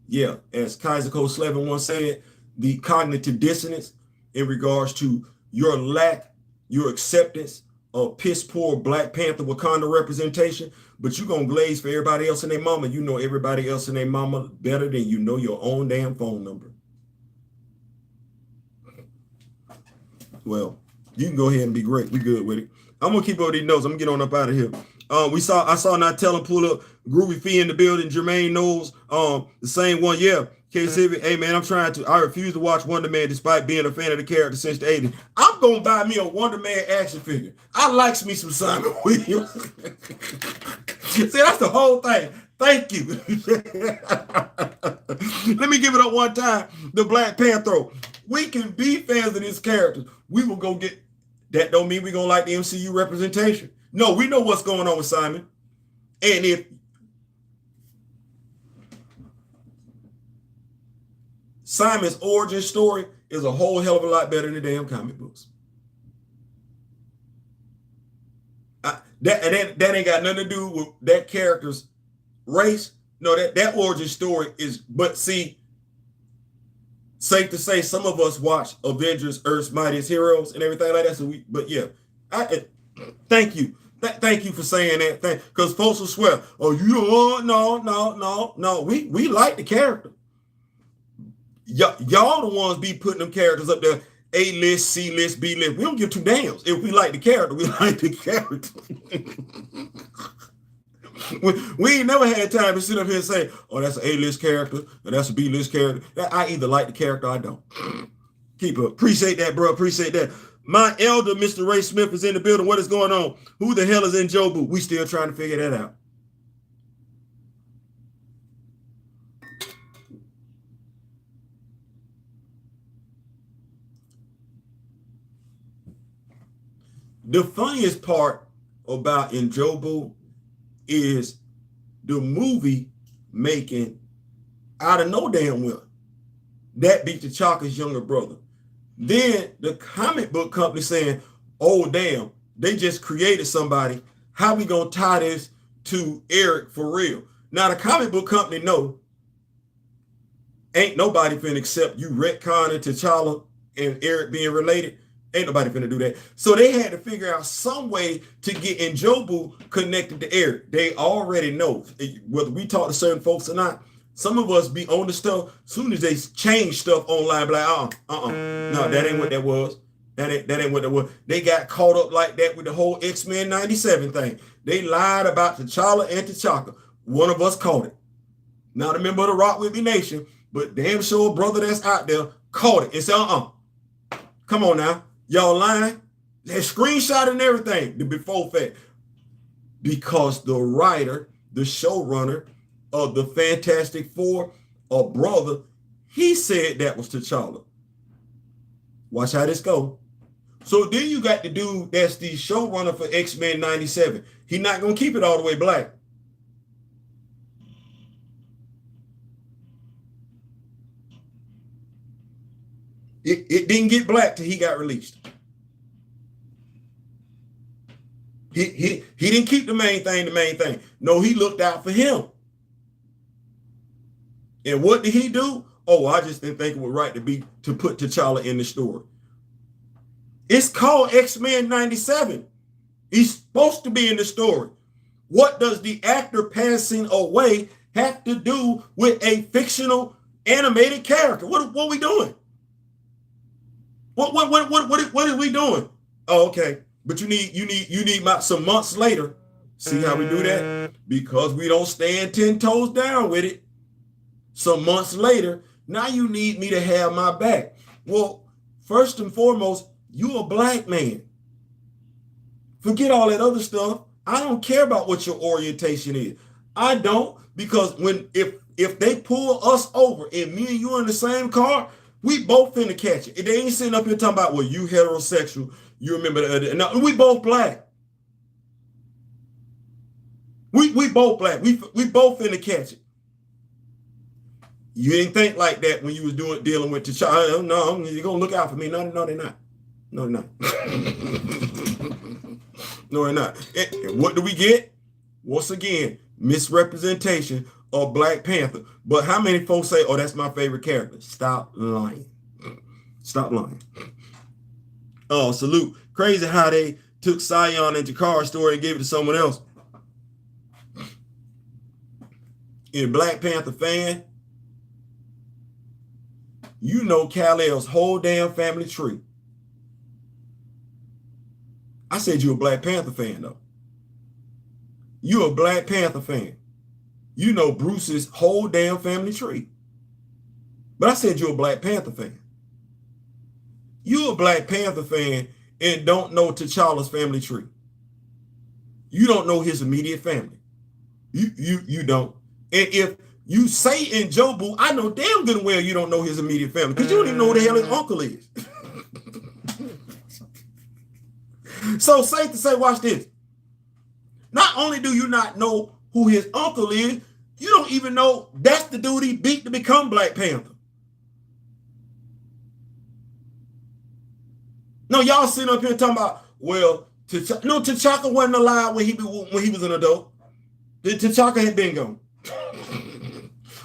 Yeah, as Kaiser Cole Slevin once said, the cognitive dissonance in regards to your lack, your acceptance of piss poor Black Panther Wakanda representation, but you're going to glaze for everybody else and their mama. You know everybody else and their mama better than you know your own damn phone number. Well, you can go ahead and be great. We good with it. I'm gonna keep over these notes. I'm gonna get on up out of here. I saw Nightella pull up Groovy Fee in the building. Jermaine Knowles, the same one. Yeah, K-Civic. Hey man, I refuse to watch Wonder Man despite being a fan of the character since the 80s. I'm gonna buy me a Wonder Man action figure. I likes me some Simon Williams. See, that's the whole thing. Thank you. Let me give it up one time. The Black Panther. We can be fans of these characters. We will go get. That don't mean we're going to like the MCU representation. No, we know what's going on with Simon. And if Simon's origin story is a whole hell of a lot better than the damn comic books. That ain't got nothing to do with that character's race. No, that origin story is, but see, safe to say, some of us watch Avengers, Earth's Mightiest Heroes, and everything like that. So but yeah, thank you. Thank you for saying that. Because folks will swear, oh, you don't, no. We like the character. Y'all the ones be putting them characters up there, A list, C list, B list. We don't give two damns. If we like the character, we like the character. We ain't never had time to sit up here and say, oh, that's an A-list character, or that's a B-list character. I either like the character or I don't. Keep up. Appreciate that, bro. Appreciate that. My elder, Mr. Ray Smith, is in the building. What is going on? Who the hell is in Jobu? We still trying to figure that out. The funniest part about Njobu is the movie making out of no damn well. That beat T'Chaka's younger brother. Then the comic book company saying, oh, damn, they just created somebody. How we going to tie this to Eric for real? Now, the comic book company know ain't nobody finna accept you retconning T'Challa and Eric being related. Ain't nobody finna do that. So they had to figure out some way to get Njobu connected to Eric. They already know, whether we talk to certain folks or not, some of us be on the stuff. As soon as they change stuff online, be like, no, that ain't what that was. That ain't what that was. They got caught up like that with the whole X-Men 97 thing. They lied about T'Challa and T'Chaka. One of us caught it. Not a member of the Rock With Me Nation, but damn sure brother that's out there caught it and said, come on now. Y'all lying? They screenshot and everything, the before fact. Because the writer, the showrunner of the Fantastic Four, a brother, he said that was T'Challa. Watch how this go. So then you got the dude that's the showrunner for X-Men 97. He's not going to keep it all the way black. It didn't get black till he got released. He didn't keep the main thing. No, he looked out for him. And what did he do? Oh, I just didn't think it was right to put T'Challa in the story. It's called X-Men 97. He's supposed to be in the story. What does the actor passing away have to do with a fictional animated character? What are we doing? What are we doing? Oh, okay. But you need some months later. See how we do that? Because we don't stand 10 toes down with it. Some months later, now you need me to have my back. Well, first and foremost, you a black man. Forget all that other stuff. I don't care about what your orientation is. I don't, because if they pull us over and me and you in the same car, we both finna catch it. They ain't sitting up here talking about, well, you heterosexual. You remember that? No, we both black. We both black. We both finna catch it. You didn't think like that when you was dealing with T'Challa. No, you're gonna look out for me. No, they're not. No, they're not. No, they're not. And what do we get? Once again, misrepresentation of Black Panther. But how many folks say, oh, that's my favorite character? Stop lying. Stop lying. Oh, salute. Crazy how they took Sion and Jakara's story and gave it to someone else. You're a Black Panther fan, you know Kal-El's whole damn family tree. I said you're a Black Panther fan, though. You're a Black Panther fan. You know Bruce's whole damn family tree. But I said you're a Black Panther fan. You're a Black Panther fan and don't know T'Challa's family tree. You don't know his immediate family. You don't. And if you say in Jobu, I know damn good and well you don't know his immediate family because you don't even know who the hell his uncle is. So safe to say, watch this. Not only do you not know who his uncle is, you don't even know that's the dude he beat to become Black Panther. No, y'all sitting up here talking about, well, T'Chaka wasn't alive when he was an adult. T'Chaka had been gone.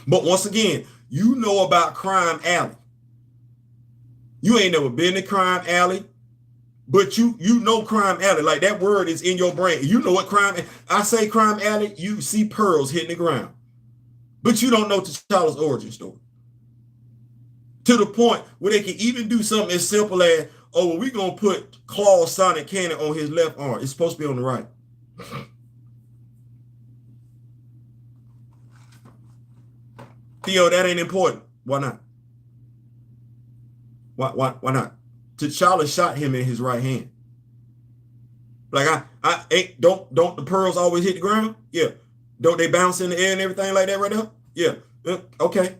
But once again, you know about Crime Alley. You ain't never been to Crime Alley, but you know Crime Alley. Like that word is in your brain. You know what I say Crime Alley, you see pearls hitting the ground. But you don't know T'Challa's origin story. To the point where they can even do something as simple as, oh, well, we're going to put claw sonic cannon on his left arm. It's supposed to be on the right. Theo, that ain't important. Why not? Why not? T'Challa shot him in his right hand. Like I ain't don't the pearls always hit the ground? Yeah. Don't they bounce in the air and everything like that right there? Yeah. Okay.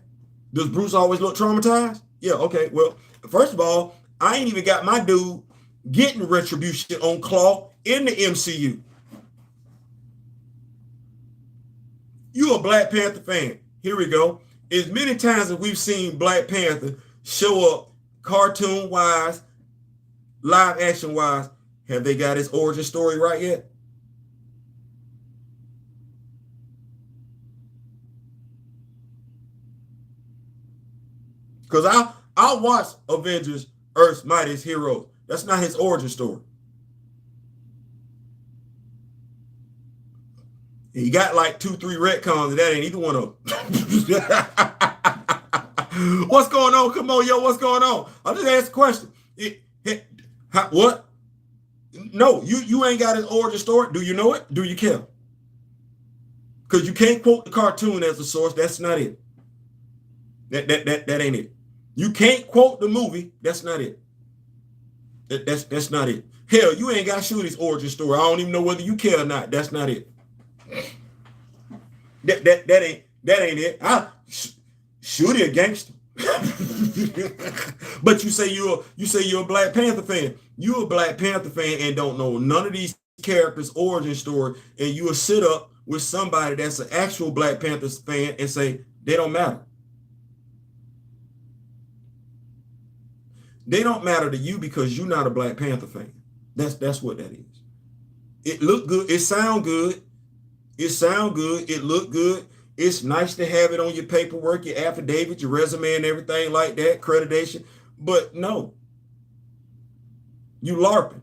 Does Bruce always look traumatized? Yeah. Okay. Well, first of all, I ain't even got my dude getting retribution on Claw in the MCU. You a Black Panther fan. Here we go. As many times as we've seen Black Panther show up cartoon-wise, live action-wise, have they got his origin story right yet? Because I'll watch Avengers Earth's Mightiest Heroes. That's not his origin story. He got like 2-3 retcons, and that ain't either one of them. What's going on? Come on, yo, what's going on? I'll just ask a question. What? No, you ain't got his origin story. Do you know it? Do you care? Because you can't quote the cartoon as a source. That's not it. That ain't it. You can't quote the movie. That's not it. That's not it. Hell, you ain't got Shooty's origin story. I don't even know whether you care or not. That's not it. That ain't it. Shooty a gangster. But you say you're a Black Panther fan. You're a Black Panther fan and don't know none of these characters' origin story, and you will sit up with somebody that's an actual Black Panthers fan and say they don't matter. They don't matter to you because you're not a Black Panther fan. That's what that is. It look good. It sound good. It sound good. It look good. It's nice to have it on your paperwork, your affidavit, your resume, and everything like that, accreditation. But no, you LARPing,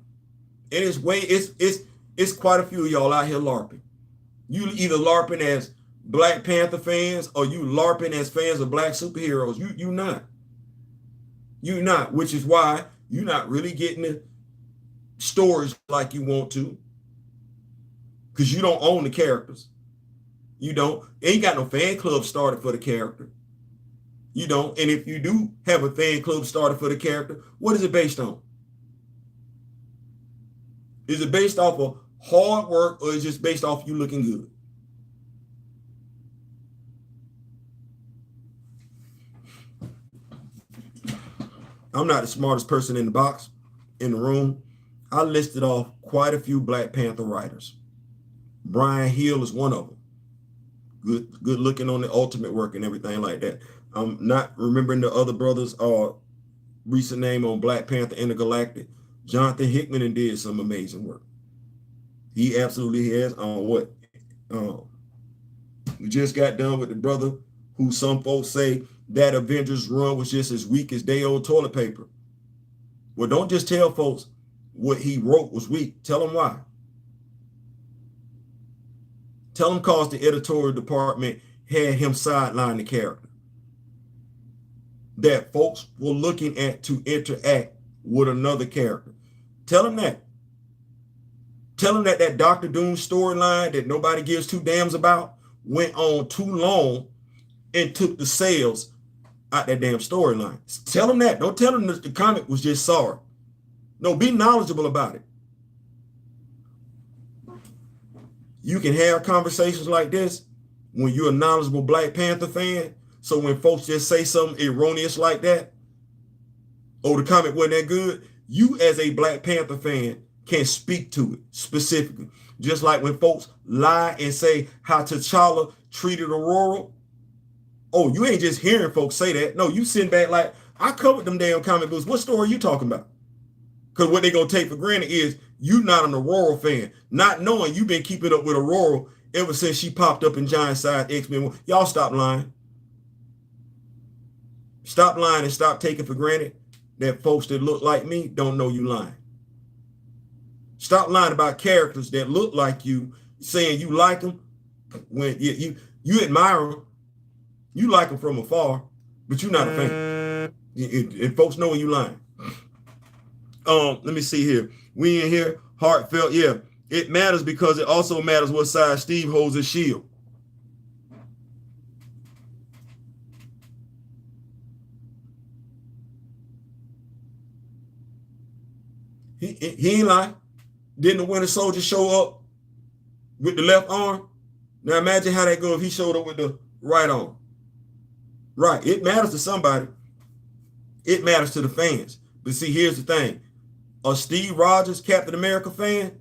and it's quite a few of y'all out here LARPing. You either LARPing as Black Panther fans or you LARPing as fans of Black superheroes. You not, which is why you're not really getting the stories like you want to, because you don't own the characters. You don't. Ain't got no fan club started for the character. You don't. And if you do have a fan club started for the character, what is it based on? Is it based off of hard work, or is it just based off you looking good? I'm not the smartest person in the box, in the room. I listed off quite a few Black Panther writers. Brian Hill is one of them. Good looking on the Ultimate work and everything like that. I'm not remembering the other brothers' recent name on Black Panther Intergalactic. Jonathan Hickman and did some amazing work. He absolutely has. We just got done with the brother who some folks say that Avengers run was just as weak as day old toilet paper. Well, don't just tell folks what he wrote was weak. Tell them why. Tell them cause the editorial department had him sideline the character that folks were looking at to interact with another character. Tell them that. Tell them that Dr. Doom storyline that nobody gives two damns about went on too long and took the sales out that damn storyline. Tell them that. Don't tell them that the comic was just sorry. No, be knowledgeable about it. You can have conversations like this when you're a knowledgeable Black Panther fan. So when folks just say something erroneous like that, oh, the comic wasn't that good, you as a Black Panther fan can speak to it specifically. Just like when folks lie and say how T'Challa treated Aurora. Oh, you ain't just hearing folks say that. No, you sitting back like, I covered them damn comic books. What story are you talking about? Because what they're going to take for granted is you not an Aurora fan, not knowing you've been keeping up with Aurora ever since she popped up in Giant Size X-Men. Y'all stop lying. Stop lying and stop taking for granted that folks that look like me don't know you lying. Stop lying about characters that look like you, saying you like them when you admire them. You like them from afar, but you're not a fan. And folks know when you lying. Let me see here. We in here, heartfelt. Yeah, it matters because it also matters what side Steve holds his shield. He ain't lying. Didn't the Winter Soldier show up with the left arm? Now imagine how that go if he showed up with the right arm. Right. It matters to somebody. It matters to the fans. But see, here's the thing. A Steve Rogers, Captain America fan,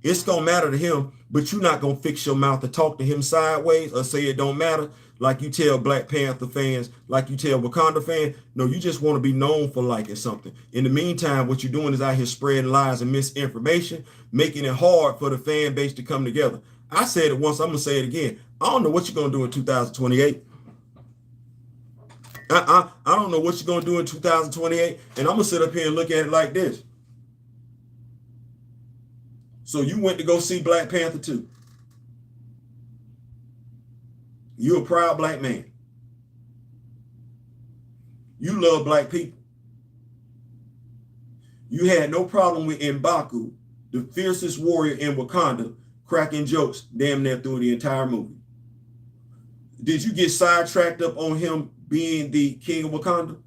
it's going to matter to him, but you're not going to fix your mouth to talk to him sideways or say it don't matter like you tell Black Panther fans, like you tell Wakanda fans. No, you just want to be known for liking something. In the meantime, what you're doing is out here spreading lies and misinformation, making it hard for the fan base to come together. I said it once, I'm going to say it again. I don't know what you're going to do in 2028. I don't know what you're going to do in 2028, and I'm going to sit up here and look at it like this. So you went to go see Black Panther 2. You're a proud black man. You love black people. You had no problem with M'Baku, the fiercest warrior in Wakanda, cracking jokes damn near through the entire movie. Did you get sidetracked up on him being the king of Wakanda?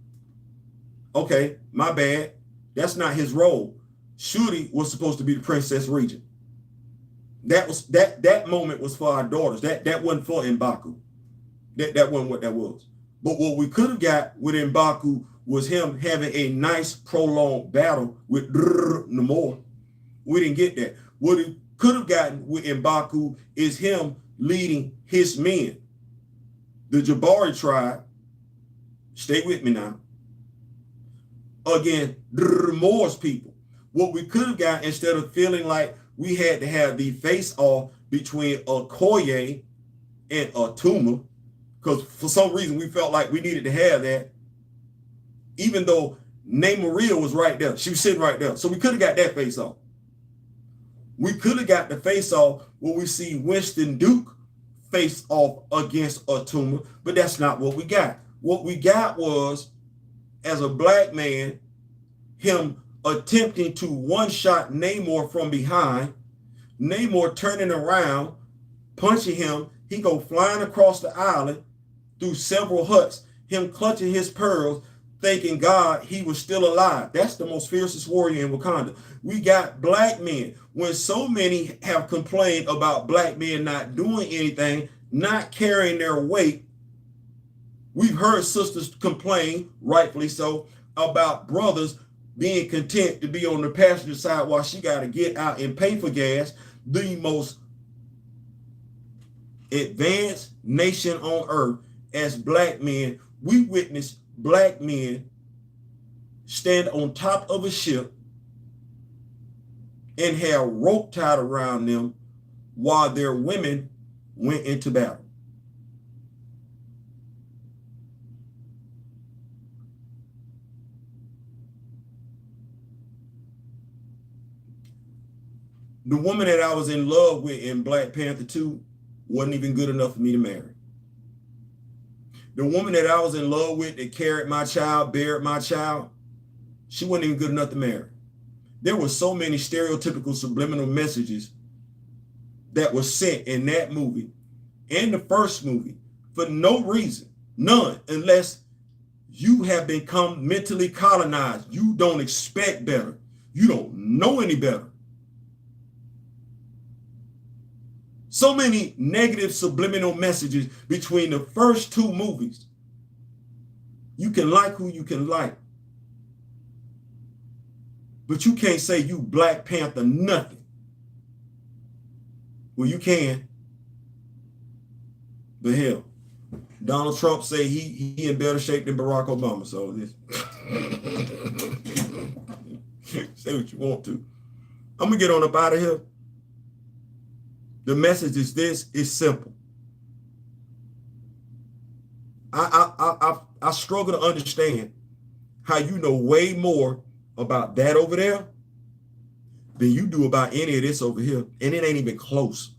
Okay, my bad. That's not his role. Shuri was supposed to be the princess regent. That moment was for our daughters. That wasn't for M'Baku. That wasn't what that was. But what we could have got with M'Baku was him having a nice prolonged battle with Namor. We didn't get that. What we could have gotten with M'Baku is him leading his men, the Jabari tribe. Stay with me now. Again, Namor's people. What we could have got, instead of feeling like we had to have the face-off between Okoye and Tuma, because for some reason we felt like we needed to have that, even though Maria was right there. She was sitting right there. So we could have got that face-off. We could have got the face-off where we see Winston Duke face off against Tuma, but that's not what we got. What we got was, as a black man, him attempting to one-shot Namor from behind, Namor turning around, punching him, he go flying across the island through several huts, him clutching his pearls, thanking God he was still alive. That's the most fiercest warrior in Wakanda. We got black men. When so many have complained about black men not doing anything, not carrying their weight, we've heard sisters complain, rightfully so, about brothers being content to be on the passenger side while she got to get out and pay for gas. The most advanced nation on earth, as black men, we witnessed black men stand on top of a ship and have rope tied around them while their women went into battle. The woman that I was in love with in Black Panther 2 wasn't even good enough for me to marry. The woman that I was in love with that carried my child, buried my child, she wasn't even good enough to marry. There were so many stereotypical subliminal messages that were sent in that movie and the first movie for no reason, none, unless you have become mentally colonized. You don't expect better. You don't know any better. So many negative subliminal messages between the first two movies. You can like who you can like, but you can't say you Black Panther nothing. Well, you can. But hell, Donald Trump say he in better shape than Barack Obama. So this say what you want to. I'm gonna get on up out of here. The message is this: it's simple. I struggle to understand how you know way more about that over there than you do about any of this over here, and it ain't even close.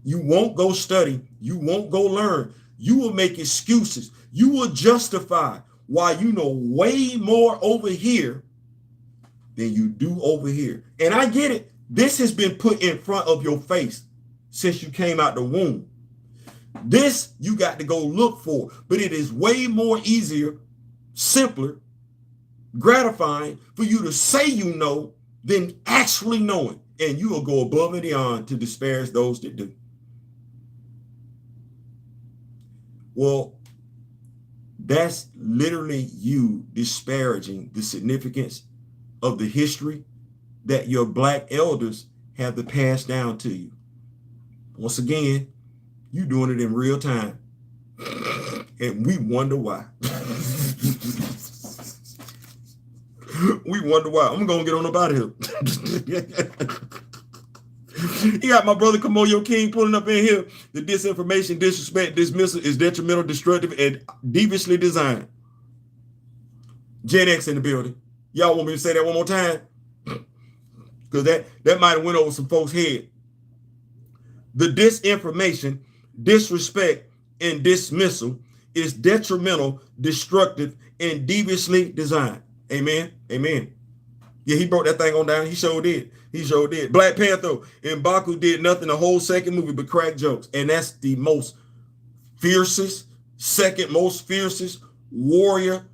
You won't go study. You won't go learn. You will make excuses. You will justify why you know way more over here than you do over here. And I get it. This has been put in front of your face since you came out the womb. This you got to go look for, but it is way more easier, simpler gratifying for you to say you know than actually knowing. And you will go above and beyond to disparage those that do. Well, that's literally you disparaging the significance of the history that your black elders have to pass down to you. Once again, you doing it in real time. And we wonder why. We wonder why. I'm going to get on up out of here. You got my brother Kamoyo King pulling up in here. The disinformation, disrespect, dismissal is detrimental, destructive, and deviously designed. Gen X in the building. Y'all want me to say that one more time? Because that might have went over some folks' head. The disinformation, disrespect, and dismissal is detrimental, destructive, and deviously designed. Amen. Amen. Yeah, he broke that thing on down. He sure did. He sure did. Black Panther and Baku did nothing the whole second movie but crack jokes. And that's the most fiercest, second most fiercest warrior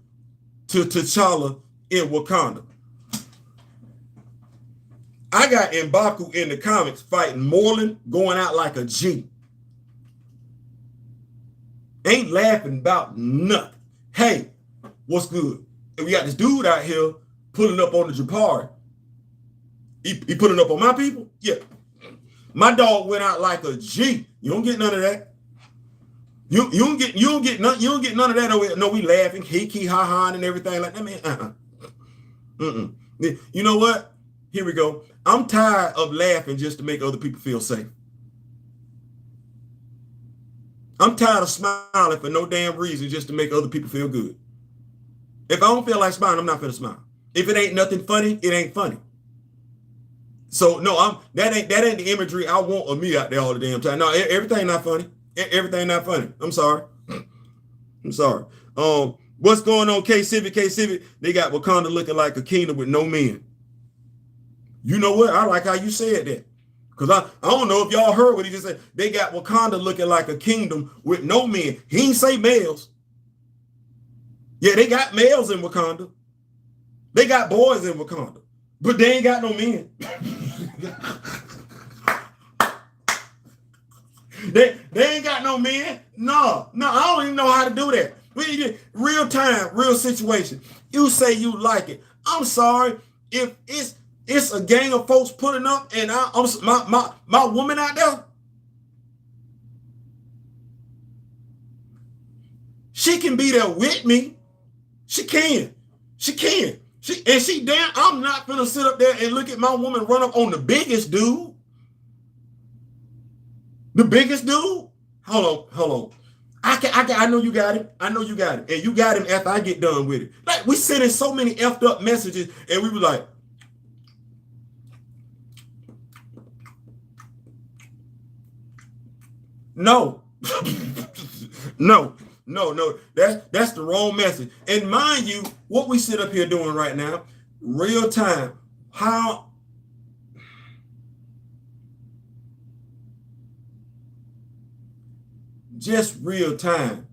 to T'Challa in Wakanda. I got M'Baku in the comics fighting Moreland, going out like a G. Ain't laughing about nothing. Hey, what's good? And we got this dude out here pulling up on the Japari. He pulling up on my people? Yeah. My dog went out like a G. You don't get none of that. You don't get none of that. No, we laughing, hee ha ha and everything like that. Man, You know what? Here we go. I'm tired of laughing just to make other people feel safe. I'm tired of smiling for no damn reason just to make other people feel good. If I don't feel like smiling, I'm not gonna smile. If it ain't nothing funny, it ain't funny. So no, that ain't the imagery I want of me out there all the damn time. No, everything not funny. Everything not funny. I'm sorry. I'm sorry. What's going on, K Civic? They got Wakanda looking like a kingdom with no men. You know what? I like how you said that. Because I don't know if y'all heard what he just said. They got Wakanda looking like a kingdom with no men. He ain't say males. Yeah, they got males in Wakanda. They got boys in Wakanda. But they ain't got no men. They ain't got no men. No, I don't even know how to do that. Real time, real situation. You say you like it. I'm sorry if it's a gang of folks putting up and my woman out there. She can be there with me. She can. I'm not gonna sit up there and look at my woman run up on the biggest dude. The biggest dude? Hold on. I know you got him. And you got him after I get done with it. Like, we sending so many effed up messages and we were like, no. No. That's the wrong message. And mind you, what we sit up here doing right now, real time, just real time.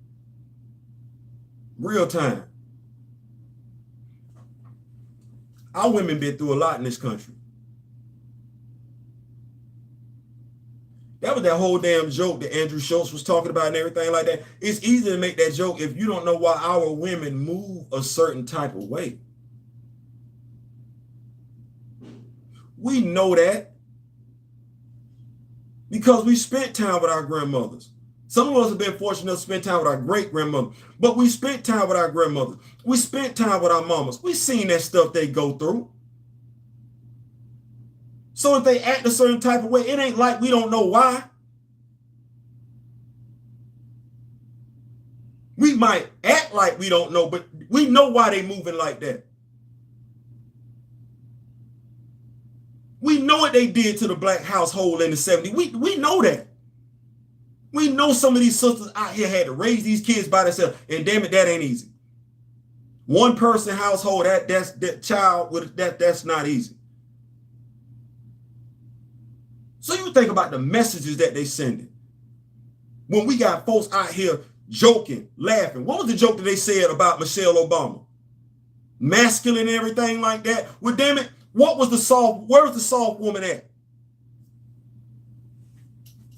Our women been through a lot in this country. That was that whole damn joke that Andrew Schultz was talking about and everything like that. It's easy to make that joke if you don't know why our women move a certain type of way. We know that because we spent time with our grandmothers. Some of us have been fortunate enough to spend time with our great-grandmother, but we spent time with our grandmothers. We spent time with our mamas. We seen that stuff they go through. So if they act a certain type of way, it ain't like we don't know why. We might act like we don't know, but we know why they moving like that. We know what they did to the black household in the 70s. We know that. We know some of these sisters out here had to raise these kids by themselves, and damn it, that ain't easy. One person household, that's not easy. So you think about the messages that they sending. When we got folks out here joking, laughing. What was the joke that they said about Michelle Obama? masculine and everything like that. Well, damn it, where was the soft woman at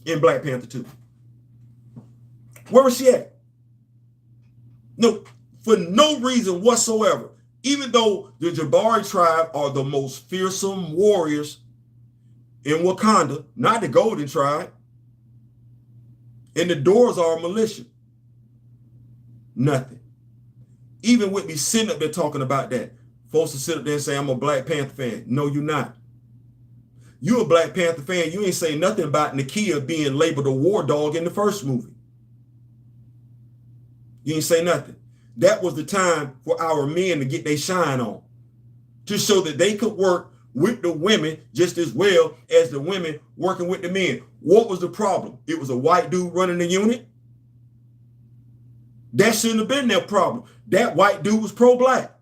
in Black Panther 2? Where was she at? No, for no reason whatsoever. Even though the Jabari tribe are the most fearsome warriors in Wakanda, not the Golden tribe, and the Doors are a militia. Nothing. Even with me sitting up there talking about that, folks will sit up there and say, I'm a Black Panther fan. No, you're not. You're a Black Panther fan. You ain't say nothing about Nakia being labeled a war dog in the first movie. You ain't say nothing. That was the time for our men to get their shine on, to show that they could work with the women just as well as the women working with the men. What was the problem? It was a white dude running the unit. That shouldn't have been their problem. That white dude was pro-black.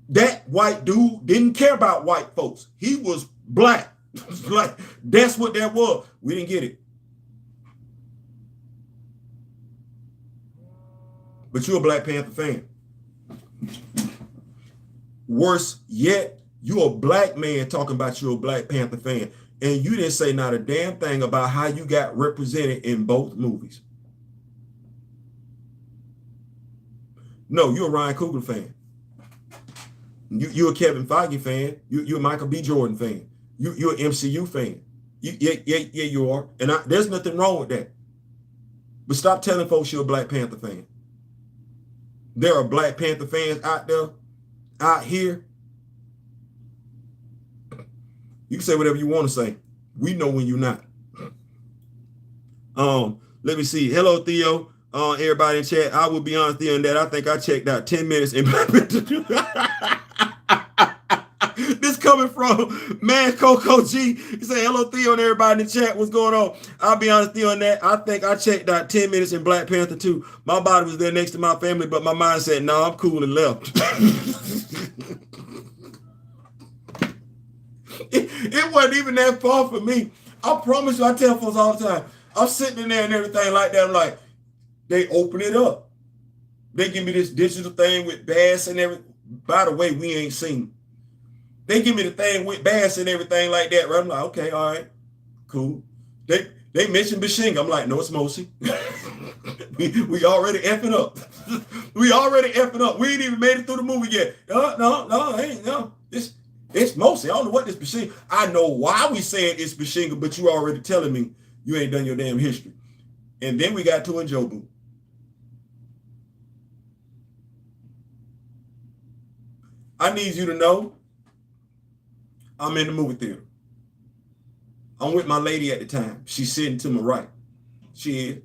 That white dude didn't care about white folks. He was black. Like, that's what that was. We didn't get it. But you're a Black Panther fan. Worse yet, you're a black man talking about you're a Black Panther fan. And you didn't say not a damn thing about how you got represented in both movies. No, you're a Ryan Coogler fan. You're a Kevin Feige fan. You're a Michael B. Jordan fan. You're an MCU fan. Yeah, you are. And there's nothing wrong with that. But stop telling folks you're a Black Panther fan. There are Black Panther fans out there, out here. You can say whatever you want to say. We know when you're not. Let me see. Hello, Theo. Everybody in chat. I will be honest, Theo, in that I think I checked out 10 minutes in Black Panther 2. This coming from Man Coco G. He said, hello, Theo, and everybody in the chat. What's going on? I'll be honest, Theo, on that. I think I checked out 10 minutes in Black Panther 2. My body was there next to my family, but my mind said, no, I'm cool, and left. It wasn't even that far for me. I promise you, I tell folks all the time. I'm sitting in there and everything like that. I'm like, they open it up. They give me this digital thing with bass and everything. By the way, we ain't seen. They give me the thing with bass and everything like that. Right? I'm like, okay, all right, cool. They mentioned Bashinga. I'm like, no, it's Mosi. we already effing up. We already effing up. We ain't even made it through the movie yet. No, ain't no. It's Mosi. I don't know what this Bashinga. I know why we saying it's Bashinga, but you already telling me you ain't done your damn history. And then we got to Njobu. I need you to know I'm in the movie theater. I'm with my lady at the time. She's sitting to my right. She is.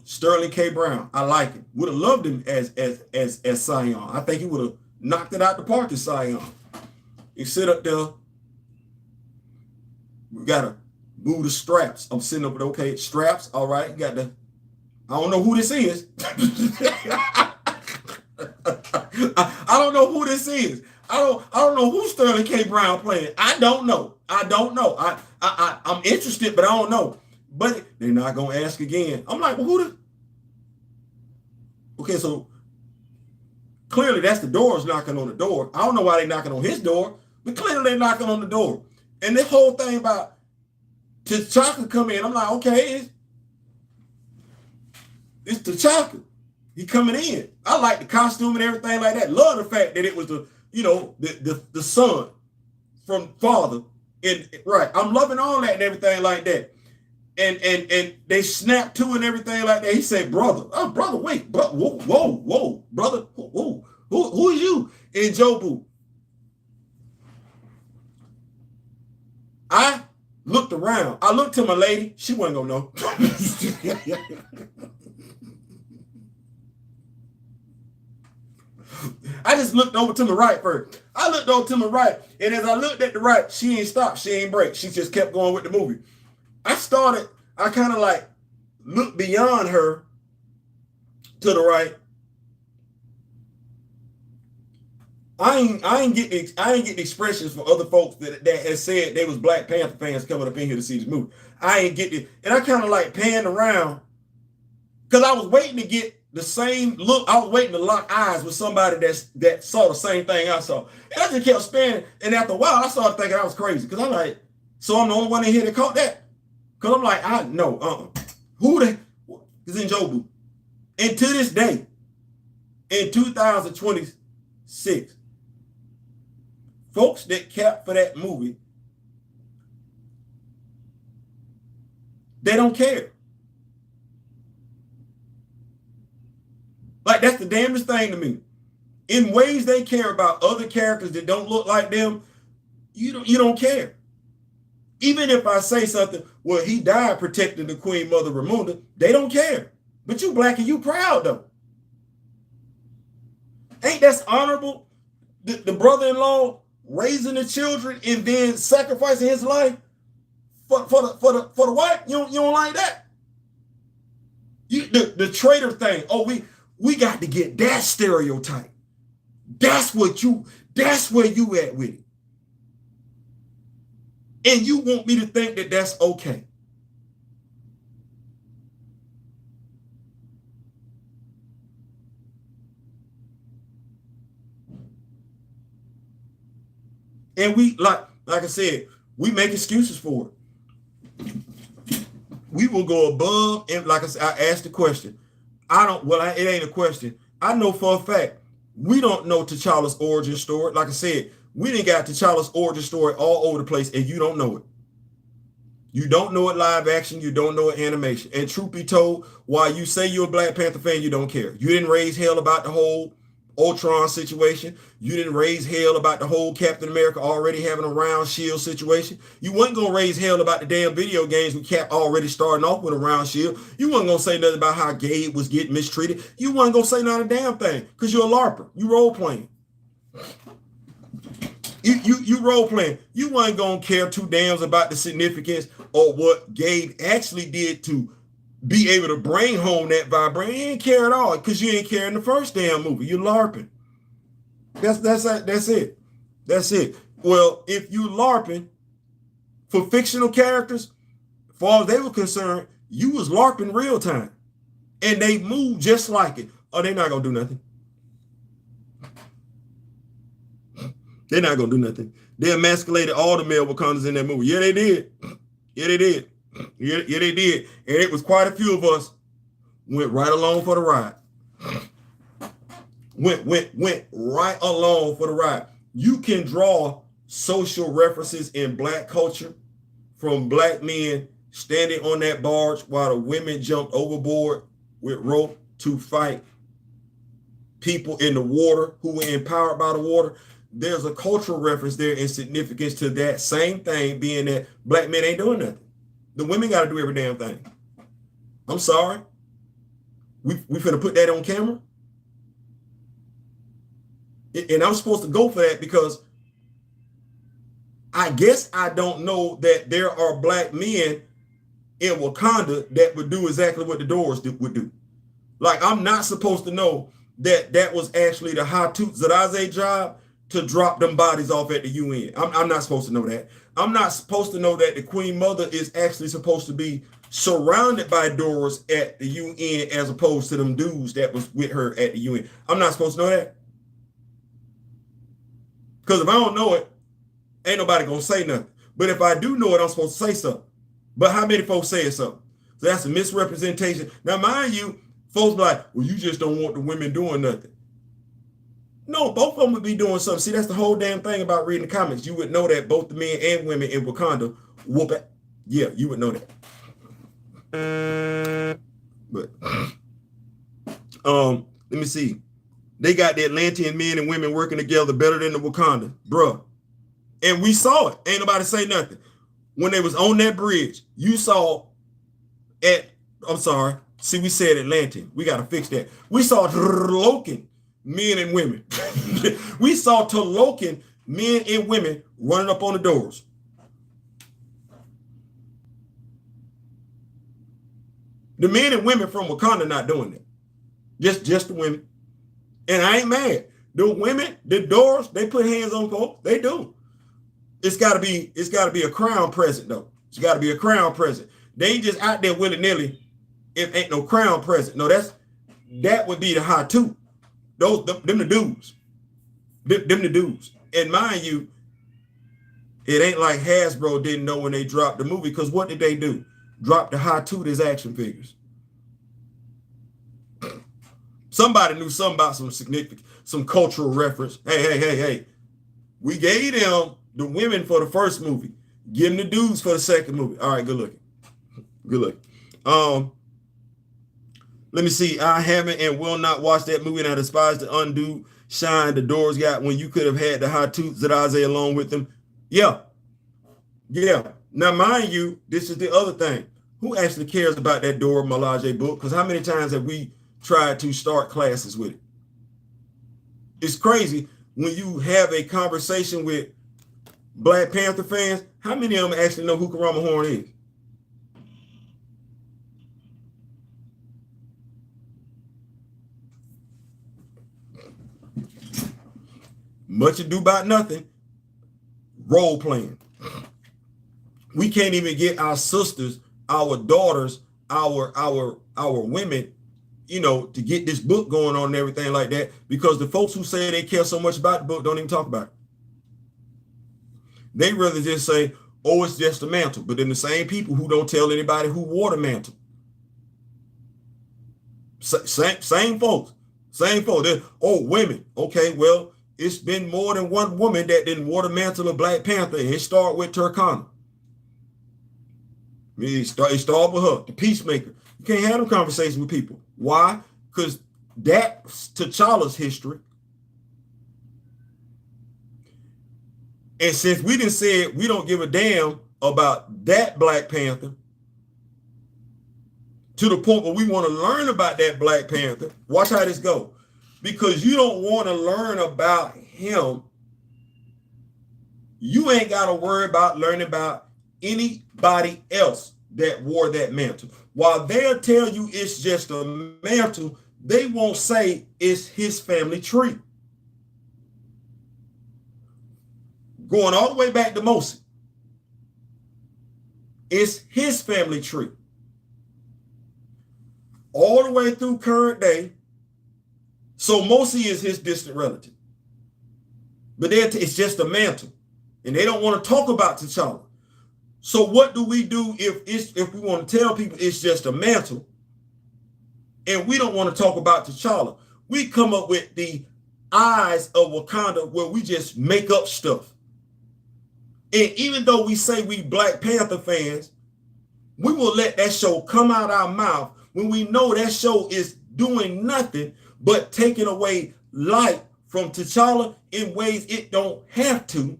Sterling K. Brown. I like him. Would have loved him as Sion. I think he would have knocked it out the park as Sion. He sit up there. We gotta move the straps. I'm sitting up there, okay, straps, all right. Got the, I don't know who this is. I don't know who this is. I don't know who Sterling K. Brown playing. I don't know. I'm interested, but I don't know. But they're not gonna ask again. I'm like, well, who the? Okay, so clearly that's the Doors knocking on the door. I don't know why they're knocking on his door, but clearly they're knocking on the door. And this whole thing about T'Chaka come in, I'm like, okay, it's T'Chaka. He coming in. I like the costume and everything like that. Love the fact that it was the son from father. And right, I'm loving all that and everything like that. And they snapped to and everything like that. He said, brother. Oh, brother, wait. Whoa, brother. Who is you? In Njobu. I looked around. I looked to my lady. She wasn't gonna know. I just looked over to my right first. I looked over to my right, and as I looked at the right, she ain't stopped. She ain't break. She just kept going with the movie. I kind of like looked beyond her to the right. I ain't get the expressions for other folks that has said they was Black Panther fans coming up in here to see this movie. I ain't get it, and I kind of like panned around because I was waiting to get the same look. I was waiting to lock eyes with somebody that saw the same thing I saw. And I just kept spanning. And after a while, I started thinking I was crazy because I'm like, so I'm the only one in here that caught that. Because I'm like, I know, who the is in Jobu? And to this day, in 2026, folks that capped for that movie, they don't care. Like, that's the damnedest thing to me. In ways they care about other characters that don't look like them, you don't care. Even if I say something, well, he died protecting the Queen Mother Ramunda, they don't care. But you Black and you proud though. Ain't that honorable? The brother-in-law raising the children and then sacrificing his life for the white? You don't like that? The traitor thing. Oh, we got to get that stereotype. That's where you at with it. And you want me to think that that's okay. And we, like I said, we make excuses for it. We will go above, and like I said, I asked the question. It ain't a question. I know for a fact, we don't know T'Challa's origin story. Like I said, we done got T'Challa's origin story all over the place, and you don't know it. You don't know it live action. You don't know it animation. And truth be told, while you say you're a Black Panther fan, you don't care. You didn't raise hell about the whole Ultron situation. You didn't raise hell about the whole Captain America already having a round shield situation. You wasn't going to raise hell about the damn video games with Cap already starting off with a round shield. You wasn't going to say nothing about how Gabe was getting mistreated. You wasn't going to say not a damn thing because you're a LARPer. You role playing. You role playing. You wasn't going to care two damns about the significance or what Gabe actually did to be able to bring home that vibration. You didn't care at all because you didn't care in the first damn movie. You're LARPing. That's it. That's it. Well, if you LARPing for fictional characters, as far as they were concerned, you was LARPing real time. And they move just like it. Oh, they're not going to do nothing. They're not going to do nothing. They emasculated all the male Wakandans in that movie. Yeah, they did. Yeah, they did. Yeah, they did. And it was quite a few of us went right along for the ride. Went right along for the ride. You can draw social references in Black culture from Black men standing on that barge while the women jumped overboard with rope to fight people in the water who were empowered by the water. There's a cultural reference there in significance to that same thing, being that Black men ain't doing nothing. The women got to do every damn thing. I'm sorry. We finna put that on camera. And I'm supposed to go for that because I guess I don't know that there are Black men in Wakanda that would do exactly what the Doors would do. Like, I'm not supposed to know that was actually the Hatut Zadaze job to drop them bodies off at the UN. I'm not supposed to know that. I'm not supposed to know that the Queen Mother is actually supposed to be surrounded by doors at the UN as opposed to them dudes that was with her at the UN. I'm not supposed to know that. Because if I don't know it, ain't nobody going to say nothing. But if I do know it, I'm supposed to say something. But how many folks say something? So that's a misrepresentation. Now, mind you, folks be like, well, you just don't want the women doing nothing. No, both of them would be doing something. See, that's the whole damn thing about reading the comics. You would know that both the men and women in Wakanda whoop it. Yeah, you would know that. But let me see. They got the Atlantean men and women working together better than the Wakanda, bruh. And we saw it. Ain't nobody say nothing. When they was on that bridge, you saw I'm sorry. See, we said Atlantean. We got to fix that. We saw Loken men and women. We saw Tolokan men and women running up on the doors. The men and women from Wakanda not doing that. Just the women. And I ain't mad. The women, the doors, they put hands on folks. They do. It's gotta be a crown present though. It's gotta be a crown present. They ain't just out there willy-nilly if ain't no crown present. No, that would be the high two. Them the dudes. Them the dudes. And mind you, it ain't like Hasbro didn't know when they dropped the movie, because what did they do? Drop the high two as action figures. Somebody knew something about some significant, some cultural reference. Hey. We gave them the women for the first movie. Give them the dudes for the second movie. All right, good looking. Good looking. Let me see. I haven't and will not watch that movie, and I despise the undue shine the doors got when you could have had the high toots that Isaiah along with them. Yeah. Now, mind you, this is the other thing. Who actually cares about that Dora Milaje book? Because how many times have we tried to start classes with it? It's crazy when you have a conversation with Black Panther fans. How many of them actually know who Karama Horn is? Much ado about nothing. Role playing. We can't even get our sisters, our daughters, our women, to get this book going on and everything like that, because the folks who say they care so much about the book don't even talk about it. They rather just say, oh, it's just a mantle. But then the same people who don't tell anybody who wore the mantle. Same folks. Oh, women. Okay, well, it's been more than one woman that didn't wear the mantle of Black Panther, and it started with Turkana. It started with her, the peacemaker. You can't have them conversations with people. Why? Because that's T'Challa's history. And since we done said we don't give a damn about that Black Panther, to the point where we want to learn about that Black Panther, watch how this go. Because you don't want to learn about him, you ain't got to worry about learning about anybody else that wore that mantle. While they'll tell you it's just a mantle, they won't say it's his family tree. Going all the way back to Moses, it's his family tree. All the way through current day. So Moses is his distant relative. But it's just a mantle. And they don't want to talk about T'Challa. So what do we do if we want to tell people it's just a mantle and we don't want to talk about T'Challa? We come up with the eyes of Wakanda where we just make up stuff. And even though we say we Black Panther fans, we will let that show come out our mouth when we know that show is doing nothing but taking away light from T'Challa in ways it don't have to,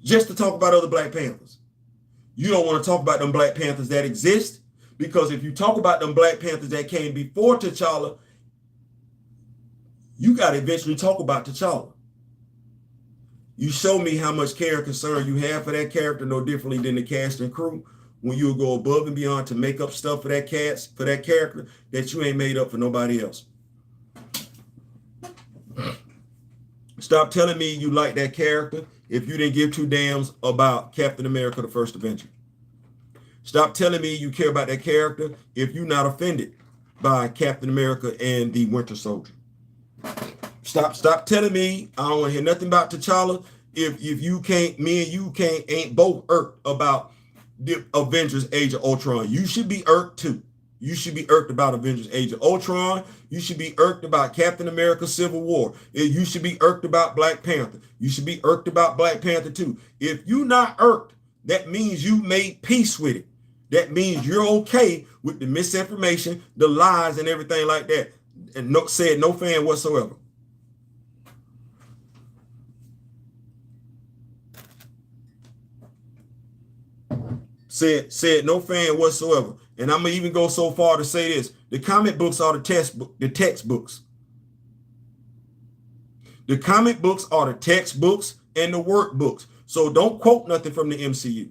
just to talk about other Black Panthers. You don't want to talk about them Black Panthers that exist, because if you talk about them Black Panthers that came before T'Challa, you got to eventually talk about T'Challa. You show me how much care and concern you have for that character, no differently than the cast and crew, when you go above and beyond to make up stuff for that character that you ain't made up for nobody else. Stop telling me you like that character if you didn't give two damns about Captain America, the First Avenger. Stop telling me you care about that character if you're not offended by Captain America and the Winter Soldier. Stop telling me I don't want to hear nothing about T'Challa if you can't, me and you ain't both irked about the Avengers Age of Ultron. You should be irked too. You should be irked about Avengers Age of Ultron. You should be irked about Captain America Civil War. You should be irked about Black Panther. You should be irked about Black Panther too. If you're not irked, that means you made peace with it. That means you're okay with the misinformation, the lies, and everything like that. And said no fan whatsoever. Said no fan whatsoever. And I'm gonna even go so far to say this: the comic books are the textbooks. The comic books are the textbooks and the workbooks. So don't quote nothing from the MCU.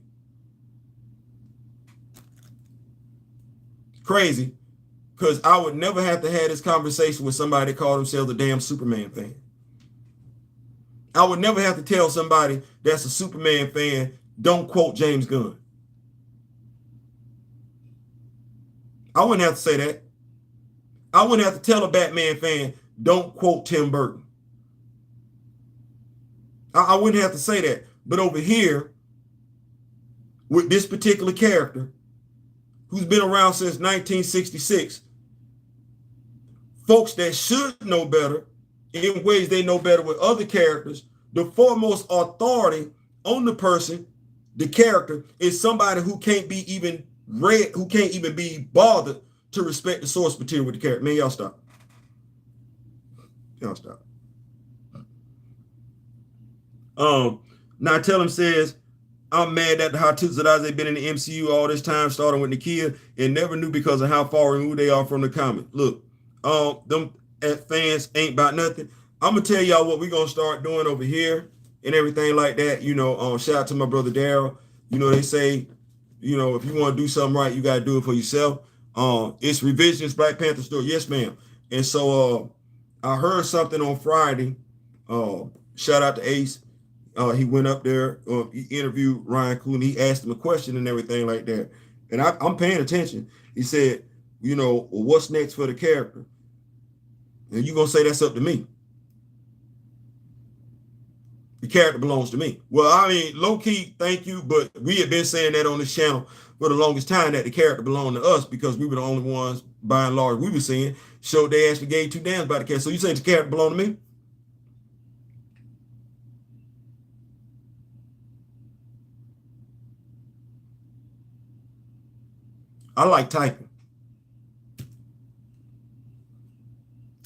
Crazy, Because I would never have to have this conversation with somebody that called themselves a damn Superman fan. I would never have to tell somebody that's a Superman fan, don't quote James Gunn. I wouldn't have to say that. I wouldn't have to tell a Batman fan, don't quote Tim Burton. I wouldn't have to say that. But over here, with this particular character, who's been around since 1966, folks that should know better, in ways they know better with other characters, the foremost authority on the person, the character, is somebody who can't be even read, who can't even be bothered to respect the source material with the character. Man, y'all stop. Y'all stop. Now tell him says, I'm mad that the Hatuzadazes been in the MCU all this time, starting with Nakia, and never knew because of how far removed they are from the comic. Look, them fans ain't about nothing. I'm gonna tell y'all what we're gonna start doing over here and everything like that. You know, shout out to my brother Daryl. You know, they say, you know, if you want to do something right, you gotta do it for yourself. It's Revisionist Black Panther store. Yes, ma'am. And so I heard something on Friday. Shout out to Ace. He went up there, he interviewed Ryan Coogler. He asked him a question and everything like that. And I'm paying attention. He said, you know, well, what's next for the character? And you're going to say that's up to me. The character belongs to me. Well, I mean, low-key, thank you, but we have been saying that on this channel for the longest time, that the character belonged to us, because we were the only ones, by and large, we were seeing, showed they actually gave two damns about the character. So you saying the character belonged to me? I like typing.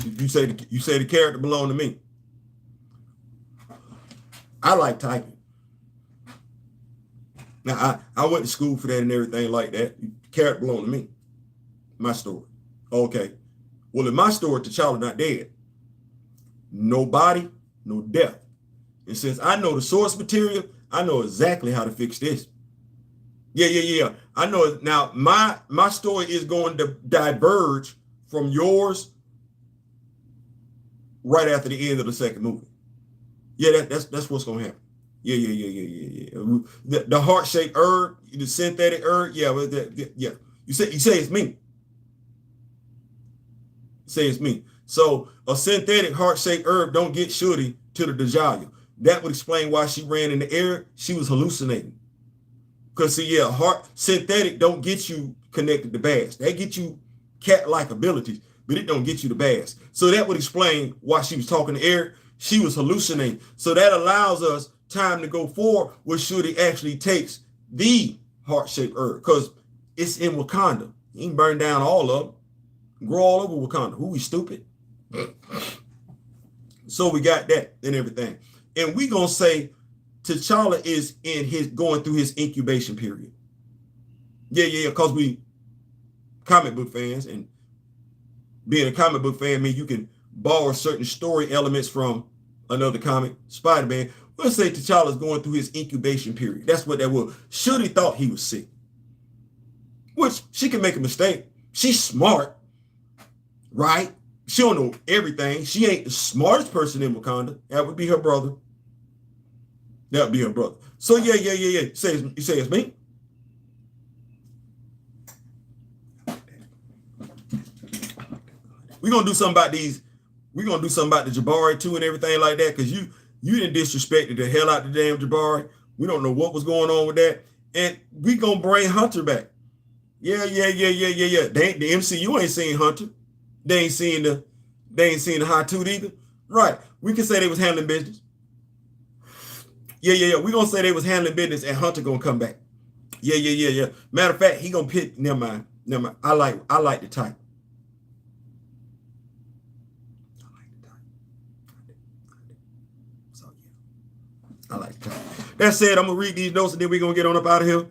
You say the character belonged to me. I like typing. Now I went to school for that and everything like that. The character belonged to me. My story. Okay. Well, in my story, T'Challa not dead. No body, no death. And since I know the source material, I know exactly how to fix this. Yeah. I know it. Now, my story is going to diverge from yours right after the end of the second movie. Yeah, that's what's going to happen. Yeah. The heart-shaped herb, the synthetic herb, yeah. You say it's me. Say it's me. So a synthetic heart-shaped herb don't get Shuri to the Dajaya. That would explain why she ran in the air. She was hallucinating. Because see, yeah, synthetic don't get you connected to bass. They get you cat-like abilities, but it don't get you the bass. So that would explain why she was talking to Eric. She was hallucinating. So that allows us time to go forward where Shuri actually takes the heart-shaped herb, because it's in Wakanda. You can burn down all of them, grow all over Wakanda. Who we stupid? So we got that and everything. And we gonna say T'Challa is going through his incubation period. Yeah, because we comic book fans, and being a comic book fan means you can borrow certain story elements from another comic. Spider-Man. Let's say T'Challa's going through his incubation period. That's what that was. Shuri thought he was sick, which she can make a mistake. She's smart, right? She don't know everything. She ain't the smartest person in Wakanda. That would be her brother. That would be her brother. So yeah. You say it's me? We're gonna do something about these. We're gonna do something about the Jabari too and everything like that, because you didn't disrespect the hell out the damn Jabari. We don't know what was going on with that. And we gonna bring Hunter back. Yeah. The MCU ain't seen Hunter. They ain't seen the High Toot either. Right. We can say they was handling business. Yeah. We're gonna say they was handling business and Hunter gonna come back. Yeah. Matter of fact, he gonna pick. Never mind. I like the type. So yeah. I like the type. That said, I'm gonna read these notes and then we're gonna get on up out of here.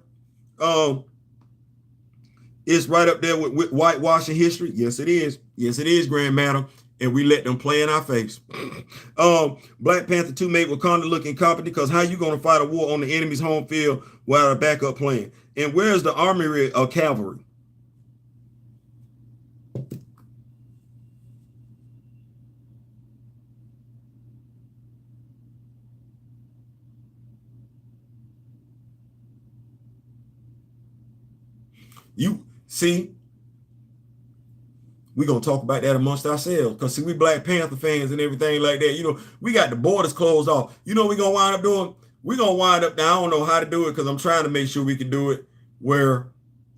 It's right up there with whitewashing history. Yes, it is. Yes, it is, Grand Madam. And we let them play in our face. Black Panther 2 made Wakanda look incompetent, because how you going to fight a war on the enemy's home field without a backup plan? And where's the armory of cavalry? You see, we're going to talk about that amongst ourselves. Because, see, we Black Panther fans and everything like that. You know, we got the borders closed off. You know what we're going to wind up doing? We're going to wind up, now I don't know how to do it because I'm trying to make sure we can do it where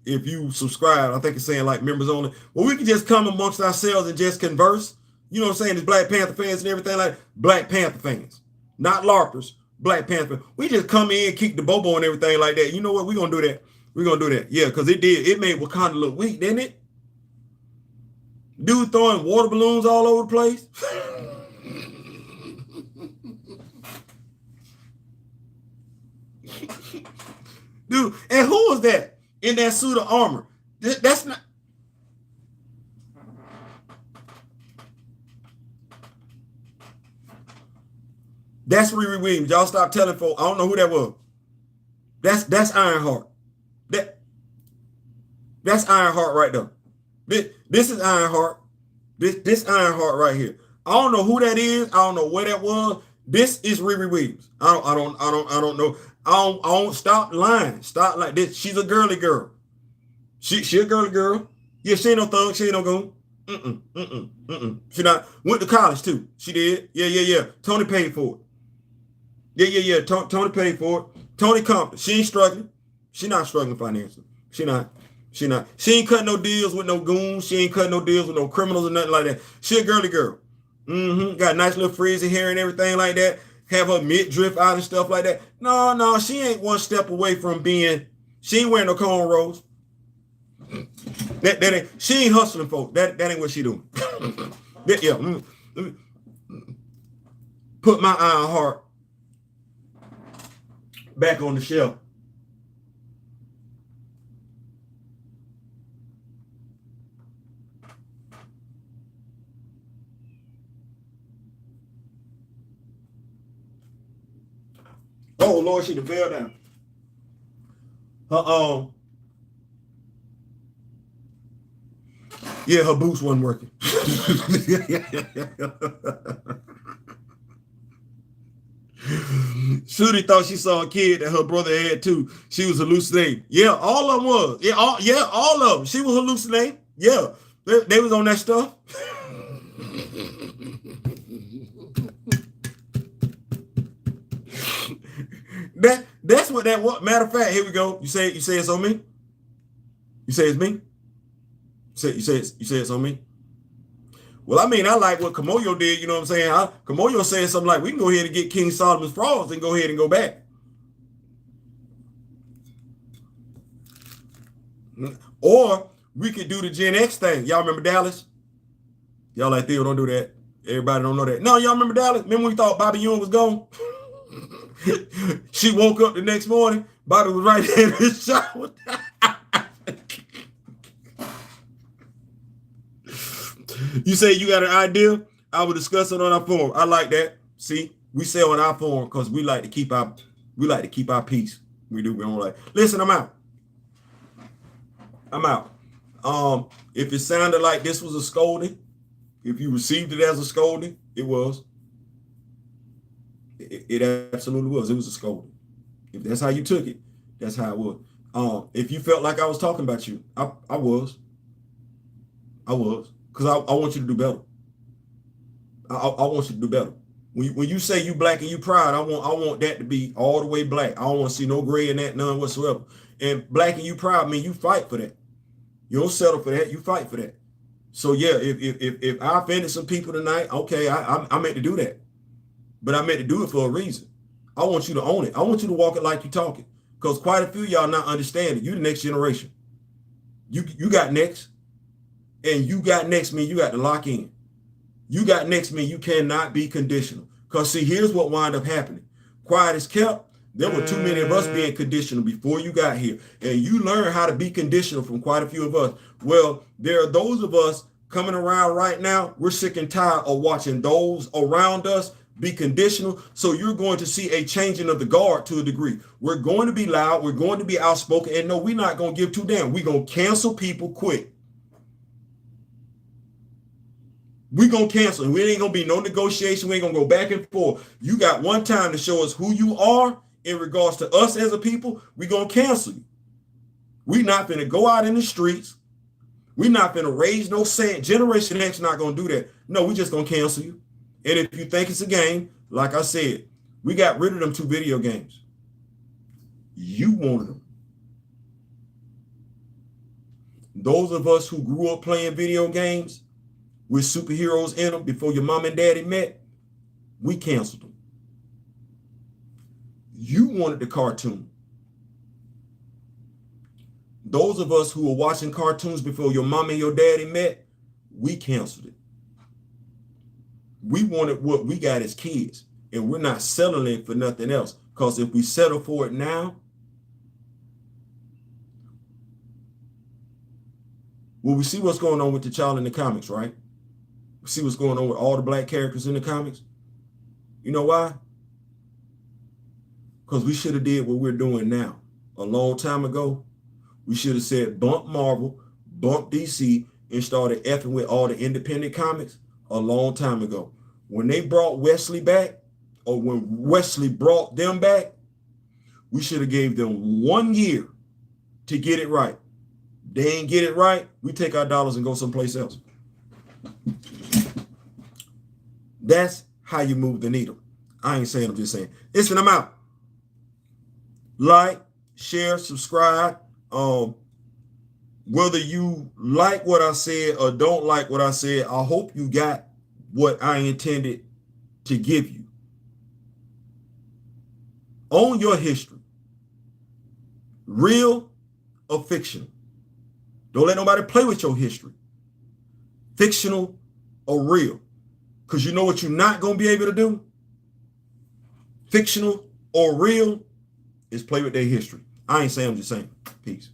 if you subscribe, I think it's saying like members only. Well, we can just come amongst ourselves and just converse. You know what I'm saying? As Black Panther fans and everything like Black Panther fans. Not LARPers, Black Panther. We just come in, kick the bobo and everything like that. You know what? We're going to do that. We're going to do that. Yeah, because it made Wakanda look weak, didn't it? Dude throwing water balloons all over the place. Dude, and who was that in that suit of armor? That's not. That's Riri Williams. Y'all stop telling folks. I don't know who that was. That's Ironheart. That's Ironheart right there. This is Ironheart. This Ironheart right here. I don't know who that is. I don't know where that was. This is Riri Williams. I don't know. I don't stop lying. Stop like this. She's a girly girl. She a girly girl. Yeah, she ain't no thug. She ain't no goon. She not went to college too. She did. Yeah. Tony paid for it. Yeah. Tony paid for it. Tony Compton. She ain't struggling. She not struggling financially. She not. She ain't cutting no deals with no goons. She ain't cutting no deals with no criminals or nothing like that. She a girly girl. Got nice little frizzy hair and everything like that. Have her midriff out and stuff like that. No, she ain't one step away from being. She ain't wearing no cornrows. That ain't. She ain't hustling, folks. That ain't what she doing. Yeah. Let me put my Ironheart back on the shelf. Oh Lord, she done fell down. Yeah, her boots wasn't working. Shooty thought she saw a kid that her brother had too. She was hallucinating. Yeah, all of them was. Yeah, all of them. She was hallucinating. Yeah, they was on that stuff. That's what that was. Matter of fact, here we go. You say it's on me? You say it's me? You say it's on me? Well, I mean, I like what Kamoyo did, you know what I'm saying? Kamoyo said something like, we can go ahead and get King Solomon's Frogs and go ahead and go back. Or we could do the Gen X thing. Y'all remember Dallas? Y'all like, Theo, don't do that. Everybody don't know that. No, y'all remember Dallas? Remember when we thought Bobby Ewing was gone? She woke up the next morning. Bobby was right there in the shower. You say you got an idea? I will discuss it on our forum. I like that. See, we say on our forum because we like to keep our peace. We do. We don't like. Listen, I'm out. If it sounded like this was a scolding, if you received it as a scolding, it was. It absolutely was. It was a scolding. If that's how you took it, that's how it was. If you felt like I was talking about you, I was. Because I want you to do better. I want you to do better. When you say you black and you proud, I want that to be all the way black. I don't want to see no gray in that, none whatsoever. And black and you proud, mean you fight for that. You don't settle for that. You fight for that. So yeah, if I offended some people tonight, okay, I meant to do that. But I meant to do it for a reason. I want you to own it. I want you to walk it like you talk it. Because quite a few of y'all not understanding. You the next generation. You got next. And you got next mean you got to lock in. You got next mean you cannot be conditional. Because see, here's what wound up happening. Quiet as kept. There were too many of us being conditional before you got here. And you learn how to be conditional from quite a few of us. Well, there are those of us coming around right now. We're sick and tired of watching those around us be conditional. So you're going to see a changing of the guard to a degree. We're going to be loud. We're going to be outspoken. And no, we're not going to give two damn. We're going to cancel people quick. We're going to cancel. We ain't going to be no negotiation. We ain't going to go back and forth. You got one time to show us who you are in regards to us as a people. We're going to cancel you. We not finna go out in the streets. We not finna raise no sand. Generation X not gonna do that. No, we just gonna cancel you. And if you think it's a game, like I said, we got rid of them 2 video games. You wanted them. Those of us who grew up playing video games with superheroes in them before your mom and daddy met, we canceled them. You wanted the cartoon. Those of us who were watching cartoons before your mom and your daddy met, we canceled it. We wanted what we got as kids, and we're not settling for nothing else. Because if we settle for it now, well, we see what's going on with the child in the comics, right? We see what's going on with all the black characters in the comics. You know why? Because we should have did what we're doing now. A long time ago, we should have said bump Marvel, bump DC, and started effing with all the independent comics a long time ago. When they brought Wesley back, or when Wesley brought them back, we should have gave them 1 year to get it right. They ain't get it right, we take our dollars and go someplace else. That's how you move the needle. I ain't saying, I'm just saying. Listen, I'm out. Like, share, subscribe. Whether you like what I said or don't like what I said, I hope you got what I intended to give you. Own your history. Real or fictional. Don't let nobody play with your history. Fictional or real. Because you know what you're not going to be able to do? Fictional or real is play with their history. I ain't saying, I'm just saying. Peace.